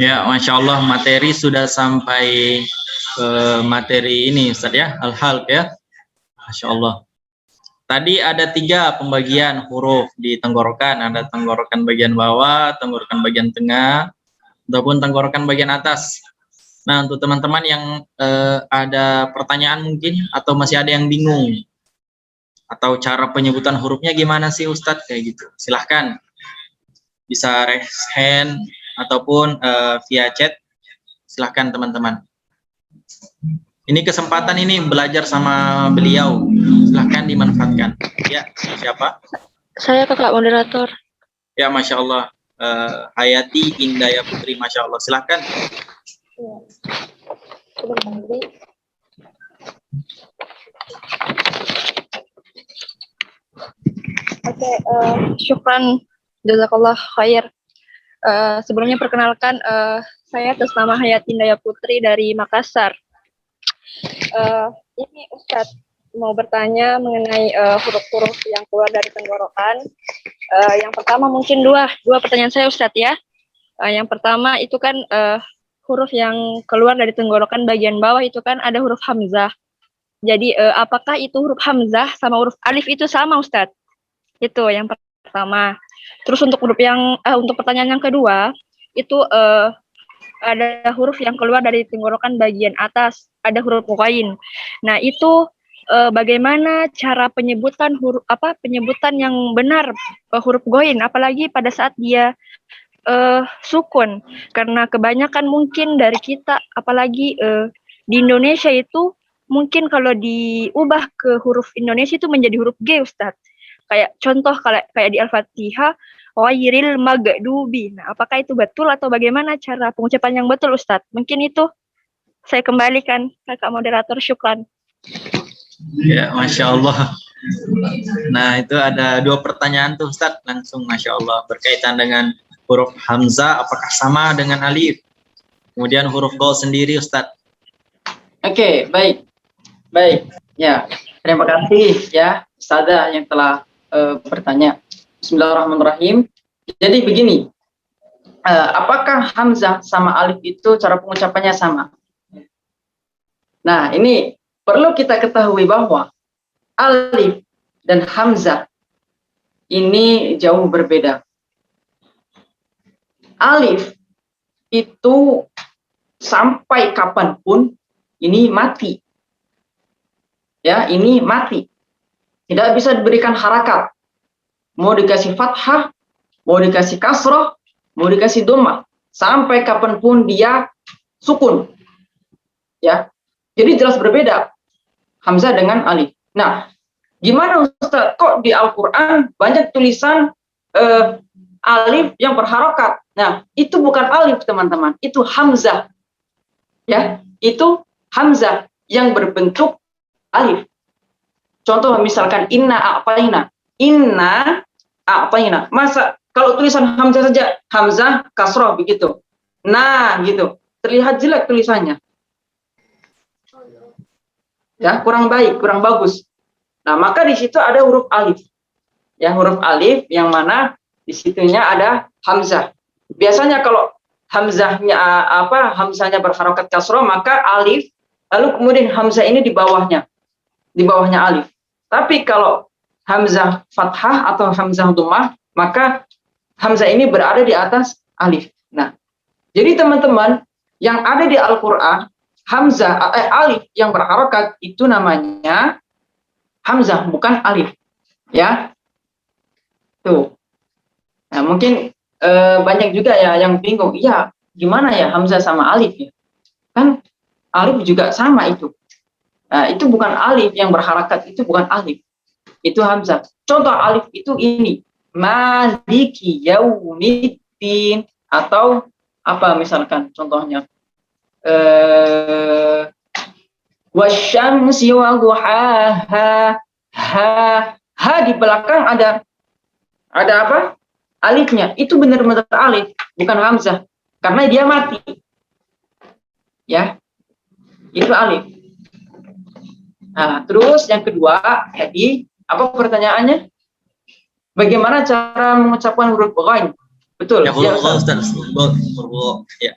S1: Ya, Masya Allah, materi sudah sampai ke materi ini Ustaz ya, al-halq ya. Masya Allah. Tadi ada 3 pembagian huruf di tenggorokan. Ada tenggorokan bagian bawah, tenggorokan bagian tengah, ataupun tenggorokan bagian atas. Nah, untuk teman-teman yang ada pertanyaan mungkin, atau masih ada yang bingung, atau cara penyebutan hurufnya gimana sih Ustadz, kayak gitu, silahkan. Bisa raise hand, ataupun via chat, silahkan teman-teman. Ini kesempatan ini belajar sama beliau, silahkan dimanfaatkan. Ya, siapa?
S3: Saya kakak moderator.
S1: Ya, Masya Allah. Hayati Indaya Putri, Masya Allah, silahkan.
S6: Oke, syukran, jazakallah khair. Sebelumnya perkenalkan, saya atas nama Hayati Indaya Putri dari Makassar. Ini Ustadz mau bertanya mengenai huruf-huruf yang keluar dari tenggorokan. Yang pertama mungkin dua pertanyaan saya Ustadz ya. Yang pertama itu kan huruf yang keluar dari tenggorokan bagian bawah itu kan ada huruf hamzah. Jadi apakah itu huruf hamzah sama huruf alif itu sama Ustadz? Itu yang pertama. Terus untuk untuk pertanyaan yang kedua itu ada huruf yang keluar dari tenggorokan bagian atas, ada huruf ghain. Nah, itu bagaimana cara penyebutan penyebutan yang benar huruf ghain, apalagi pada saat dia sukun. Karena kebanyakan mungkin dari kita, apalagi di Indonesia itu mungkin kalau diubah ke huruf Indonesia itu menjadi huruf G, Ustadz. Kayak contoh kayak di Al-Fatihah, ghairil maghdubi. Nah, apakah itu betul atau bagaimana cara pengucapan yang betul, Ustadz? Mungkin itu saya kembalikan kakak moderator, syukran.
S1: Ya, Masya Allah. Nah, itu ada 2 pertanyaan tuh Ustadz, langsung Masya Allah, berkaitan dengan huruf hamzah, apakah sama dengan alif? Kemudian huruf ghain sendiri Ustadz.
S2: Oke, baik. Ya, terima kasih ya Ustazah yang telah bertanya. Bismillahirrahmanirrahim. Jadi begini, apakah hamzah sama alif itu cara pengucapannya sama? Nah, ini perlu kita ketahui bahwa alif dan hamzah ini jauh berbeda. Alif itu sampai kapanpun ini mati. Ya, ini mati. Tidak bisa diberikan harakat. Mau dikasih fathah, mau dikasih kasroh, mau dikasih dhammah, sampai kapanpun dia sukun. Ya, jadi jelas berbeda hamzah dengan alif. Nah, gimana Ustaz? Kok di Al-Quran banyak tulisan alif yang berharokat? Nah, itu bukan alif teman-teman, itu hamzah. Ya, itu hamzah yang berbentuk alif. Contoh misalkan inna a'tayna. Masa kalau tulisan hamzah saja, hamzah kasroh begitu. Nah, gitu. Terlihat jelek tulisannya. Ya, kurang baik, kurang bagus. Nah, maka di situ ada huruf alif. Ya, huruf alif yang mana di situnya ada hamzah. Biasanya kalau hamzahnya berharokat kasroh, maka alif, lalu kemudian hamzah ini di bawahnya alif. Tapi kalau hamzah fathah atau hamzah dhammah, maka hamzah ini berada di atas alif. Nah, jadi teman-teman yang ada di Al-Qur'an, alif yang berharokat itu namanya hamzah, bukan alif. Ya. Tuh. Nah, mungkin banyak juga ya yang bingung, iya, gimana ya hamzah sama alif ya? Kan alif juga sama itu. Nah, itu bukan alif yang berharakat, itu bukan alif. Itu hamzah. Contoh alif itu ini, maliki yaumiddin, atau apa misalkan contohnya? Wasyamsi wa duhaha, H di belakang ada apa? Alifnya. Itu benar-benar alif, bukan hamzah. Karena dia mati. Ya. Itu alif. Nah, terus yang kedua, jadi apa pertanyaannya? Bagaimana cara mengucapkan huruf ghain? Betul.
S1: Ya, huruf gha,
S2: Ustaz.
S1: Ustaz. Huruf gha, ya.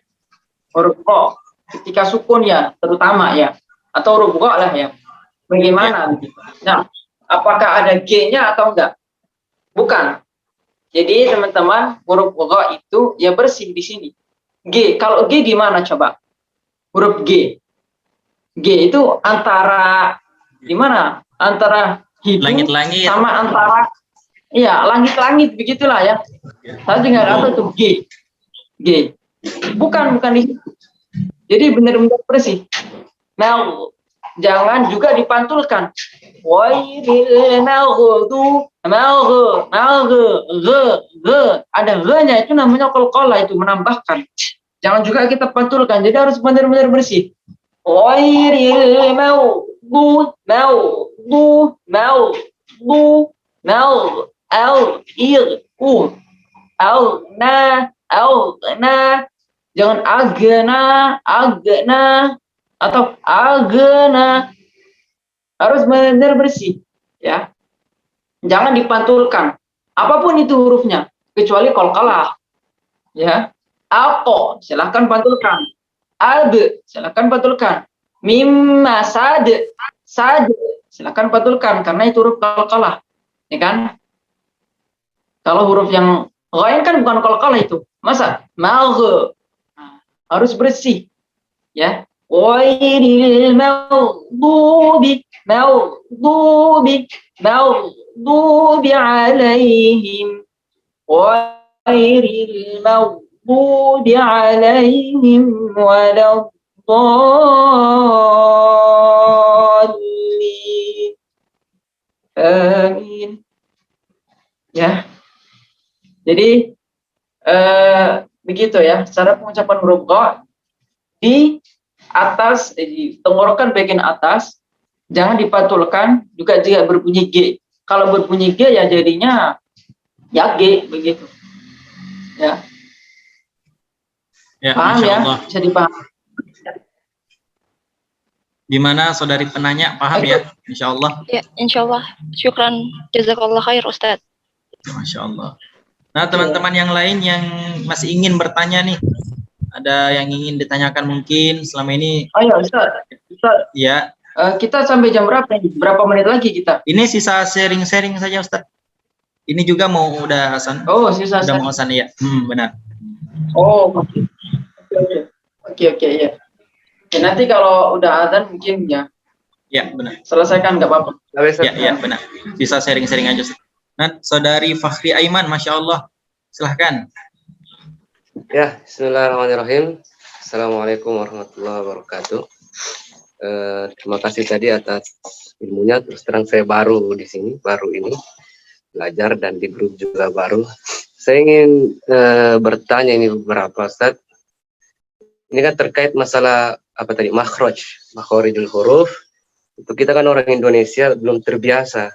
S2: Huruf gha ketika sukun ya, terutama ya. Atau huruf gha lah ya. Bagaimana? Nah, apakah ada G-nya atau enggak? Bukan. Jadi teman-teman, huruf gha itu ya bersih di sini. G, kalau G gimana coba? Huruf G. G itu antara gimana? Antara hidung
S1: Langit-langit.
S2: sama antara langit-langit begitulah ya. Saya dengar apa tuh G. G. Bukan di situ. Jadi benar-benar bersih. Nah, jangan juga dipantulkan. Ada g-nya itu namanya qalqalah, itu menambahkan. Jangan juga kita pantulkan. Jadi harus benar-benar bersih. Jangan agna atau agna, harus benar bersih ya. Jangan dipantulkan apapun itu hurufnya kecuali qalqalah ya. Alqa silahkan pantulkan, ad silahkan pantulkan, mim sad silahkan pantulkan karena itu huruf qalqalah ya kan. Kalau huruf yang lain kan bukan qalqalah itu, masa magh, harus bersih ya. Ghairil maghdubi alaihim, ghairil maghdubi alaihim waladdallin. Amin. Ya. Jadi begitu ya cara pengucapan huruf gha. Di atas, di tenggorokan bagian atas jangan dipantulkan, juga jika berbunyi G. Kalau berbunyi G ya jadinya ya G begitu. Ya.
S1: Ya,
S2: Paham
S1: Masya
S2: ya?
S1: Allah.
S2: Bisa dipahami.
S1: Gimana saudari penanya, paham ya? Insya Allah.
S6: Ya, insya Allah. Syukran. Jazakallah khair, Ustaz.
S1: Masya Allah. Nah, teman-teman yang lain yang masih ingin bertanya nih, ada yang ingin ditanyakan mungkin selama ini?
S2: Ayo, Ustaz.
S1: Ya.
S2: Kita sampai jam berapa nih? Berapa menit lagi kita?
S1: Ini sisa sharing-sharing saja, Ustaz. Ini juga mau udah Hasan.
S2: Oh, sisa.
S1: Udah mau Hasan ya. Benar.
S2: Oh, oke. Ya. Ya, nanti kalau udah azan mungkin ya.
S1: Ya, benar.
S2: Selesaikan nggak apa-apa.
S1: Ya, benar. Bisa sharing-sharing aja, Ustaz. Nah, saudari Fakhri Aiman, Masya Allah. Silahkan.
S4: Ya, bismillahirrahmanirrahim. Assalamualaikum warahmatullahi wabarakatuh. Terima kasih tadi atas ilmunya. Terus terang saya baru di sini, baru ini belajar dan di grup juga baru. Saya ingin bertanya ini beberapa, Ustaz. Ini kan terkait masalah apa tadi, makhrijul huruf. Untuk kita kan orang Indonesia belum terbiasa.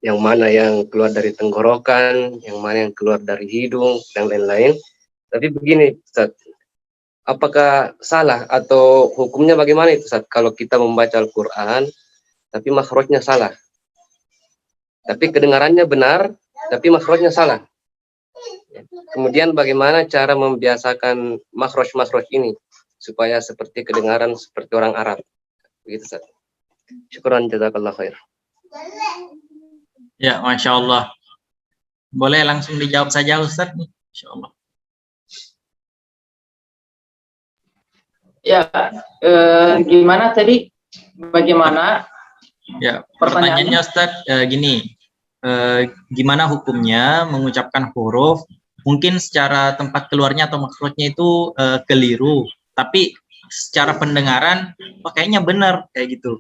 S4: Yang mana yang keluar dari tenggorokan, yang mana yang keluar dari hidung, dan lain-lain. Tapi begini, Ustaz, apakah salah atau hukumnya bagaimana itu, Ustaz, kalau kita membaca Al-Quran, tapi makhrajnya salah? Tapi kedengarannya benar, tapi makhrajnya salah. Kemudian bagaimana cara membiasakan makhraj ini, supaya seperti kedengaran seperti orang Arab? Begitu, Ustaz. Syukran, jazakallah khair.
S1: Ya, Masya Allah. Boleh langsung dijawab saja, Ustaz. Masya Allah.
S2: Ya, gimana tadi? Bagaimana?
S1: Ya, pertanyaannya Ustaz gini, gimana hukumnya mengucapkan huruf? Mungkin secara tempat keluarnya atau makhrajnya itu keliru, tapi secara pendengaran kayaknya benar kayak gitu.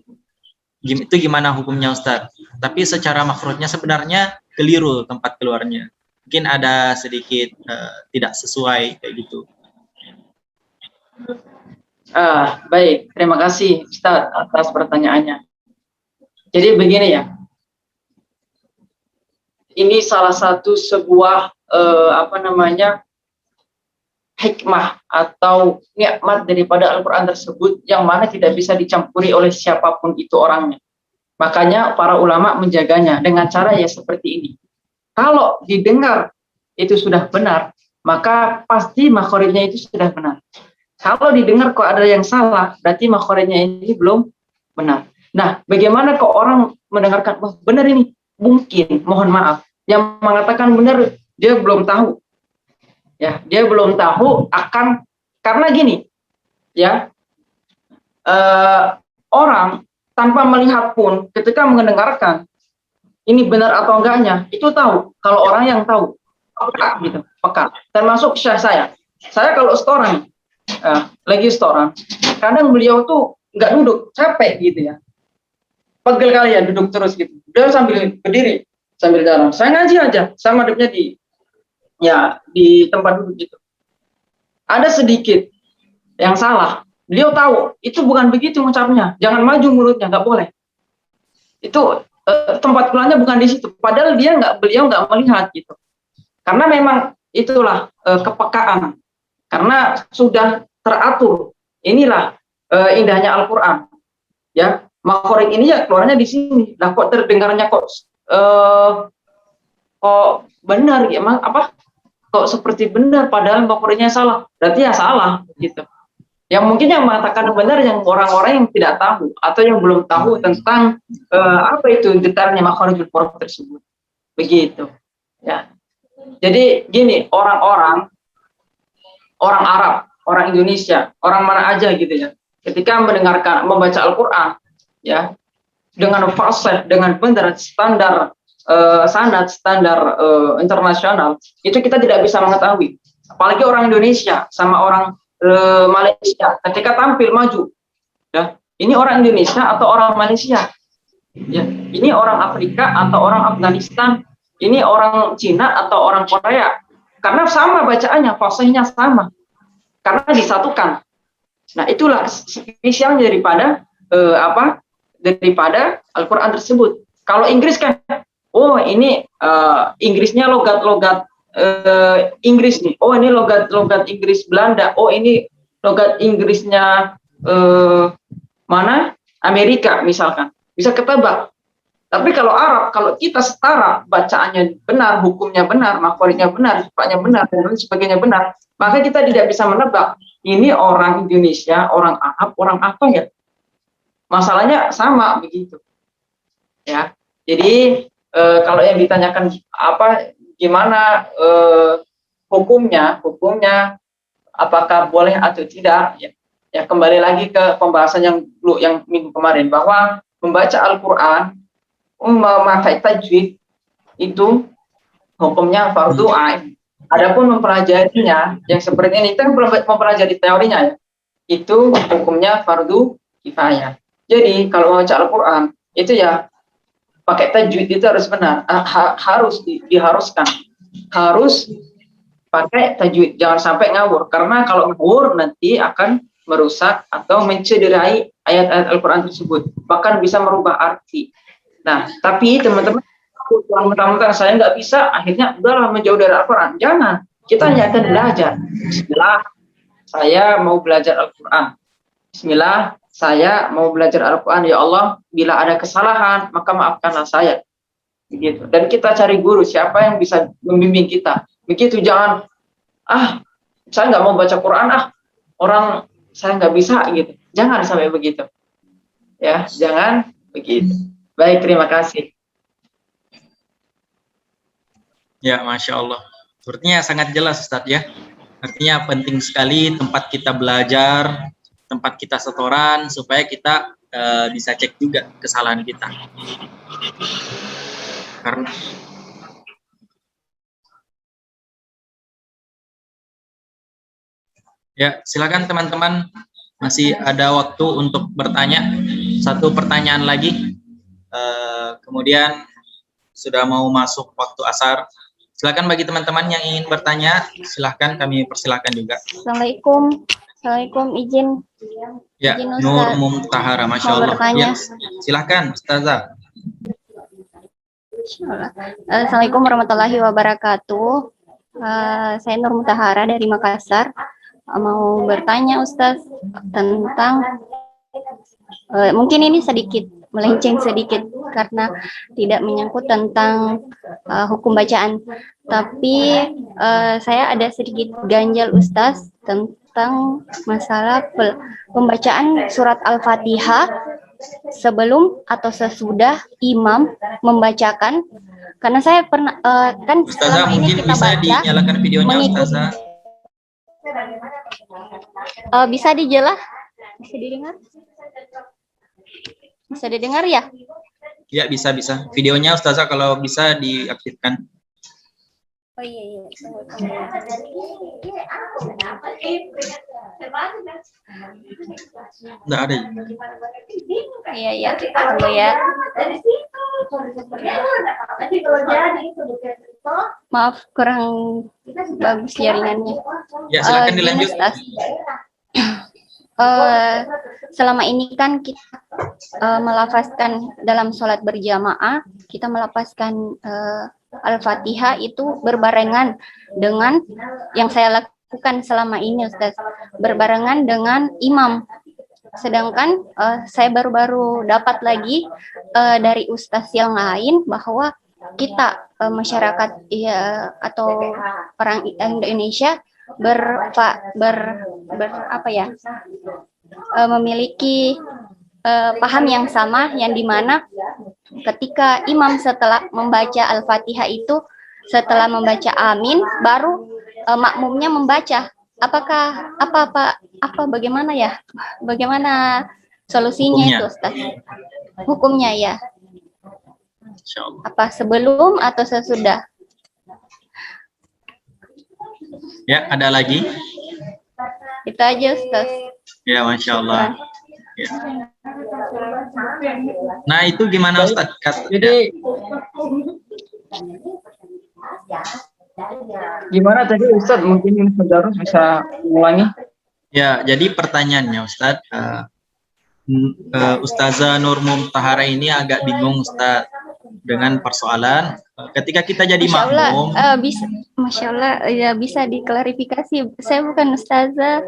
S1: Itu gimana hukumnya, Ustaz? Tapi secara makhrajnya sebenarnya keliru tempat keluarnya. Mungkin ada sedikit tidak sesuai kayak gitu.
S2: Baik, terima kasih Ustaz atas pertanyaannya. Jadi begini ya, ini salah satu sebuah hikmah atau nikmat daripada Al-Quran tersebut yang mana tidak bisa dicampuri oleh siapapun itu orangnya. Makanya para ulama menjaganya dengan cara ya seperti ini. Kalau didengar itu sudah benar, maka pasti makhorijnya itu sudah benar. Kalau didengar kok ada yang salah, berarti makhorijnya ini belum benar. Nah, bagaimana kok orang mendengarkan, wah benar ini? Mungkin, mohon maaf, yang mengatakan benar dia belum tahu. Ya, dia belum tahu akan, karena gini, ya, orang tanpa melihat pun ketika mendengarkan ini benar atau enggaknya, itu tahu. Kalau orang yang tahu, peka gitu, peka. Termasuk saya kalau setoran, lagi setoran, kadang beliau tuh nggak duduk, capek gitu ya, pegel kali ya duduk terus gitu. Beliau sambil berdiri, sambil jalan. Saya ngaji aja, saya madepnya di tempat duduk gitu. Ada sedikit yang salah, beliau tahu itu bukan begitu ucapnya, jangan maju mulutnya, nggak boleh. Itu tempat pulangnya bukan di situ, padahal beliau nggak melihat gitu. Karena memang itulah kepekaan, karena sudah teratur. Inilah indahnya Al-Quran. Ya, makhraj ini ya keluarnya di sini. Lah kok terdengarnya kok benar ya, kok seperti benar padahal makhrajnya salah. Berarti ya salah gitu. Yang mungkin yang mengatakan benar yang orang-orang yang tidak tahu atau yang belum tahu tentang apa itu detailnya makharijul huruf tersebut. Begitu. Ya. Jadi gini, orang Arab, orang Indonesia, orang mana aja gitu ya. Ketika membaca Al-Qur'an ya, dengan fasih, dengan benar standar standar internasional, itu kita tidak bisa mengetahui. Apalagi orang Indonesia sama orang Malaysia ketika tampil maju, ya ini orang Indonesia atau orang Malaysia, ya ini orang Afrika atau orang Afghanistan, ini orang Cina atau orang Korea, karena sama bacaannya, fasihnya sama, karena disatukan. Nah itulah spesialnya daripada Al-Quran tersebut. Kalau Inggris kan, oh ini Inggrisnya logat-logat Inggris nih, oh ini logat Inggris Belanda, oh ini logat Inggrisnya mana Amerika misalkan, bisa ketebak. Tapi kalau Arab, kalau kita setara bacaannya benar, hukumnya benar, makhrajnya benar, sifatnya benar dan lain sebagainya benar, maka kita tidak bisa menebak ini orang Indonesia, orang Arab, orang apa ya. Masalahnya sama begitu. Ya. Jadi kalau yang ditanyakan gimana hukumnya apakah boleh atau tidak, ya kembali lagi ke pembahasan yang minggu kemarin, bahwa membaca Al-Quran, memakai tajwid itu hukumnya fardu ain. Adapun mempelajarinya yang seperti ini, kita mempelajari teorinya ya, itu hukumnya fardu kifayah. Jadi kalau membaca Al-Quran itu ya pakai tajwid itu harus benar, diharuskan, harus pakai tajwid, jangan sampai ngawur, karena kalau ngawur nanti akan merusak atau mencederai ayat-ayat Al-Quran tersebut, bahkan bisa merubah arti. Nah, tapi teman-teman, mentang-mentang saya nggak bisa, akhirnya udahlah menjauh dari Al-Quran. Jangan, kita hanya akan belajar. Bismillah, saya mau belajar Al-Quran. Bismillah, saya mau belajar Al-Quran, ya Allah, bila ada kesalahan, maka maafkanlah saya. Begitu. Dan kita cari guru, siapa yang bisa membimbing kita. Begitu, jangan, saya nggak mau baca Quran, orang saya nggak bisa, gitu. Jangan sampai begitu. Ya, jangan begitu. Baik, terima kasih.
S1: Ya, Masya Allah. Sepertinya sangat jelas, Ustadz ya. Artinya penting sekali tempat kita belajar, tempat kita setoran, supaya kita bisa cek juga kesalahan kita. Karena ya, silakan teman-teman, masih ada waktu untuk bertanya. Satu pertanyaan lagi. Kemudian sudah mau masuk waktu asar. Silakan bagi teman-teman yang ingin bertanya, silakan, kami persilakan juga.
S5: Assalamualaikum, izin.
S1: Ya,
S5: izin
S1: Nur Mumtahara, Masya Allah. Ya, silakan Ustazah.
S5: Insyaallah. Assalamualaikum warahmatullahi wabarakatuh. Saya Nur Mutahara dari Makassar. Mau bertanya Ustaz tentang mungkin ini sedikit melenceng sedikit karena tidak menyangkut tentang hukum bacaan, tapi saya ada sedikit ganjal Ustaz tentang masalah pembacaan surat Al-Fatihah sebelum atau sesudah imam membacakan, karena saya pernah kan
S1: Ustazah,
S5: selama ini
S1: mungkin
S5: kita
S1: bisa
S5: baca
S1: dinyalakan videonya
S5: mengikuti.
S1: Ustazah.
S5: Bisa dijelas, bisa didengar, bisa didengar ya?
S1: Ya, bisa. Videonya Ustazah kalau bisa diaktifkan.
S5: Oh iya.
S1: Enggak ada.
S5: Iya, tunggu ya. Maaf, kurang bagus jaringannya.
S1: Ya, silakan
S5: Gini,
S1: dilanjut.
S5: Ustaz. Selama ini kan kita melafazkan dalam sholat berjamaah, kita melafazkan Al-Fatihah itu berbarengan dengan yang saya lakukan selama ini, Ustaz, berbarengan dengan imam. Sedangkan saya baru-baru dapat lagi dari Ustaz yang lain bahwa kita masyarakat atau orang Indonesia memiliki paham yang sama, yang dimana ketika imam setelah membaca Al-Fatihah itu, setelah membaca amin, baru makmumnya membaca. Apakah bagaimana ya? Bagaimana solusinya
S1: Hukumnya.
S5: itu, Ustaz? Hukumnya ya.
S1: Insyaallah.
S5: Apa sebelum atau sesudah?
S1: Ya, ada lagi?
S5: Itu aja, Ustaz.
S1: Ya, Masya Allah. Ya. Nah, itu gimana Ustaz?
S2: Jadi gimana tadi Ustaz, mungkin Saudara bisa ulangi?
S1: Ya, jadi pertanyaannya Ustaz, Ustazah Nur Mutahara ini agak bingung Ustaz dengan persoalan ketika kita jadi
S5: Masya Allah,
S1: makmum.
S5: Masya Allah, ya bisa diklarifikasi. Saya bukan ustazah.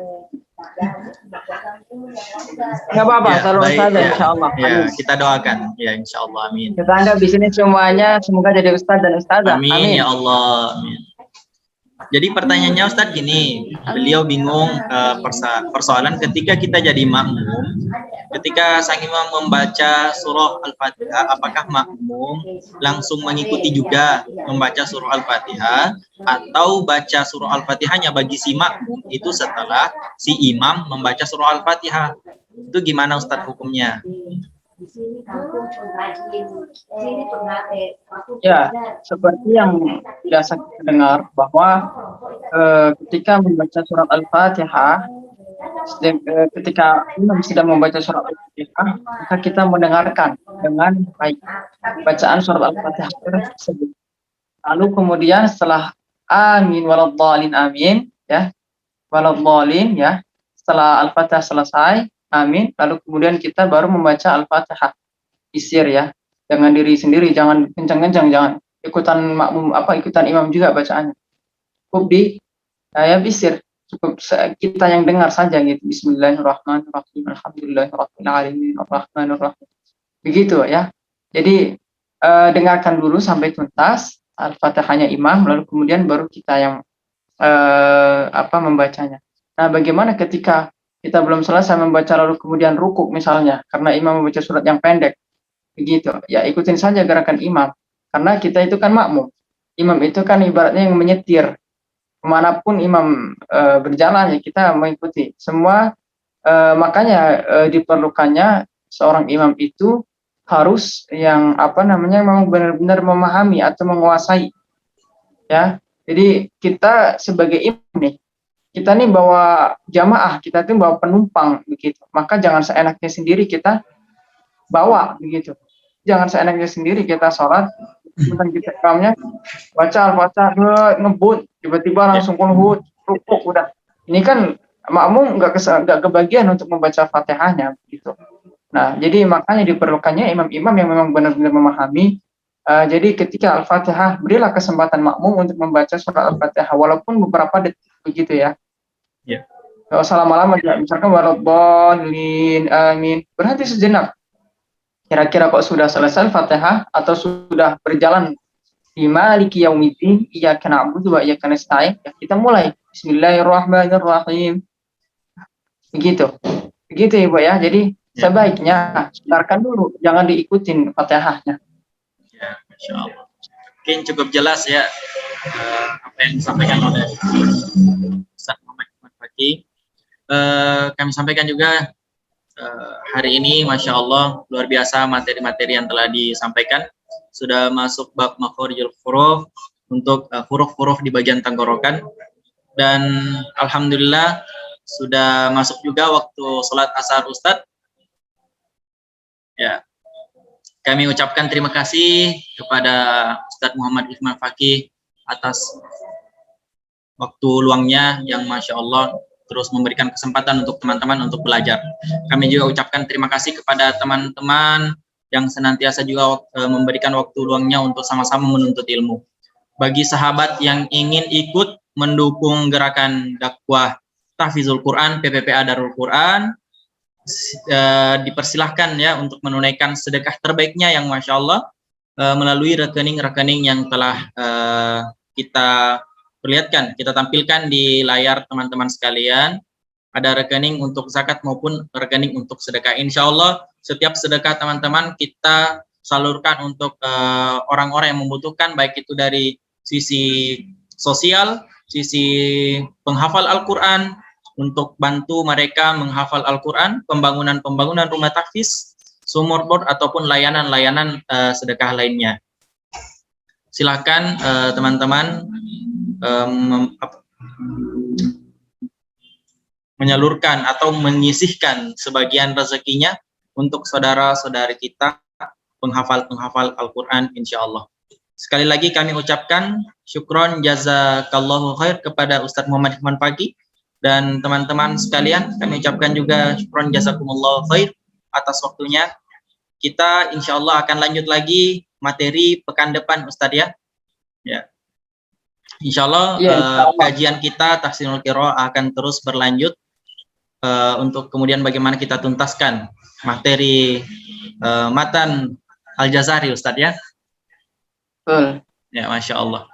S2: Nggak apa-apa,
S1: Ya,
S2: kalau
S1: baik,
S2: Ustazah,
S1: ya.
S2: insya Allah.
S1: Ya,
S2: Amin.
S1: kita doakan. Ya, insya Allah, amin.
S2: Kita anggap di sini semuanya semoga jadi Ustaz dan Ustazah.
S1: Amin,
S2: Amin.
S1: ya Allah, amin. Jadi pertanyaannya Ustadz gini, beliau bingung persoalan ketika kita jadi makmum, ketika sang imam membaca surah Al-Fatihah, apakah makmum langsung mengikuti juga membaca surah Al-Fatihah, atau baca surah Al-Fatihahnya bagi si makmum itu setelah si imam membaca surah Al-Fatihah? Itu gimana Ustadz hukumnya?
S2: Ya, seperti yang biasa kita dengar bahwa ketika membaca surat Al-Fatihah, ketika imam sedang membaca surat Al-Fatihah, maka kita mendengarkan dengan baik bacaan surat Al-Fatihah tersebut. Lalu kemudian setelah amin waladhdallin amin, ya, waladhdallin, ya, setelah Al-Fatihah selesai, amin, lalu kemudian kita baru membaca Al-Fatihah isir, ya, dengan diri sendiri, jangan kencang-kencang, jangan ikutan makmum ikutan imam juga bacaannya. Cukup di ya bisir, cukup kita yang dengar saja gitu. Bismillahirrahmanirrahim, alhamdulillahirabbil alamin, arrahmanirrahim. Begitu ya. Jadi dengarkan dulu sampai tuntas Al-Fatihahnya imam, lalu kemudian baru kita yang membacanya. Nah, bagaimana ketika kita belum selesai membaca lalu kemudian rukuk misalnya karena imam membaca surat yang pendek? Begitu. Ya, ikutin saja gerakan imam. Karena kita itu kan makmum. Imam itu kan ibaratnya yang menyetir. Kemanapun imam berjalan, ya kita mengikuti. Semua makanya diperlukannya seorang imam itu harus yang memang benar-benar memahami atau menguasai. Ya. Jadi kita sebagai imam nih, kita nih bawa jamaah, kita tuh bawa penumpang begitu. Maka jangan seenaknya sendiri kita bawa begitu. Jangan seenaknya sendiri kita sholat, tentang kita kamnya baca Al-Fatihah ngebut, tiba-tiba langsung kunut, rukuk udah. Ini kan makmum nggak kebagian untuk membaca Fatihahnya gitu. Nah, jadi makanya diperlukannya imam-imam yang memang benar-benar memahami Jadi ketika Al-Fatihah, berilah kesempatan makmum untuk membaca surat Al-Fatihah walaupun beberapa detik begitu ya.
S1: Ya.
S2: Gak usah lama-lama juga. Misalkan walaupun amin. Berhenti sejenak. Kira-kira kok sudah selesai Al-Fatihah atau sudah berjalan di Maliki Yaumiddin, iyyaka na'budu wa iyyaka nasta'in, ya kita mulai. Bismillahirrahmanirrahim. Begitu. Begitu ya, Bu ya. Jadi sebaiknya dengarkan dulu, jangan diikutin Fatihahnya.
S1: Ya, Masya Allah. Mungkin cukup jelas ya apa yang disampaikan oleh Ustaz Muhammad Ikhwan Fakih. Kami sampaikan juga hari ini, Masya Allah, luar biasa materi-materi yang telah disampaikan. Sudah masuk bab makhorijul huruf untuk huruf-huruf di bagian tenggorokan. Dan Alhamdulillah sudah masuk juga waktu sholat asar Ustadz. Ya, kami ucapkan terima kasih kepada Ustadz Muhammad Ikhwan Fakih atas waktu luangnya yang Masya Allah terus memberikan kesempatan untuk teman-teman untuk belajar. Kami juga ucapkan terima kasih kepada teman-teman yang senantiasa juga memberikan waktu luangnya untuk sama-sama menuntut ilmu. Bagi sahabat yang ingin ikut mendukung gerakan dakwah Tahfizul Quran PPPA Darul Quran, dipersilahkan ya untuk menunaikan sedekah terbaiknya yang Masya Allah melalui rekening-rekening yang telah kita perlihatkan, kita tampilkan di layar teman-teman sekalian. Ada rekening untuk zakat maupun rekening untuk sedekah. Insya Allah setiap sedekah teman-teman kita salurkan untuk orang-orang yang membutuhkan, baik itu dari sisi sosial, sisi penghafal Al-Quran, untuk bantu mereka menghafal Al-Quran, pembangunan rumah tahfiz, sumur bor ataupun layanan-layanan sedekah lainnya. Silakan teman-teman menyalurkan atau menyisihkan sebagian rezekinya untuk saudara-saudari kita penghafal Al-Quran, insya Allah. Sekali lagi kami ucapkan syukron jazakallahu khair kepada Ustadz Muhammad Ikhwan Fakih. Dan teman-teman sekalian, kami ucapkan juga syukron jazakumullah khair atas waktunya. Kita insya Allah akan lanjut lagi materi pekan depan Ustadz ya. Ya. Insya Allah, kajian kita Tahsinul Qiraah akan terus berlanjut untuk kemudian bagaimana kita tuntaskan materi matan Al-Jazari Ustadz ya. Ya, Masya Allah.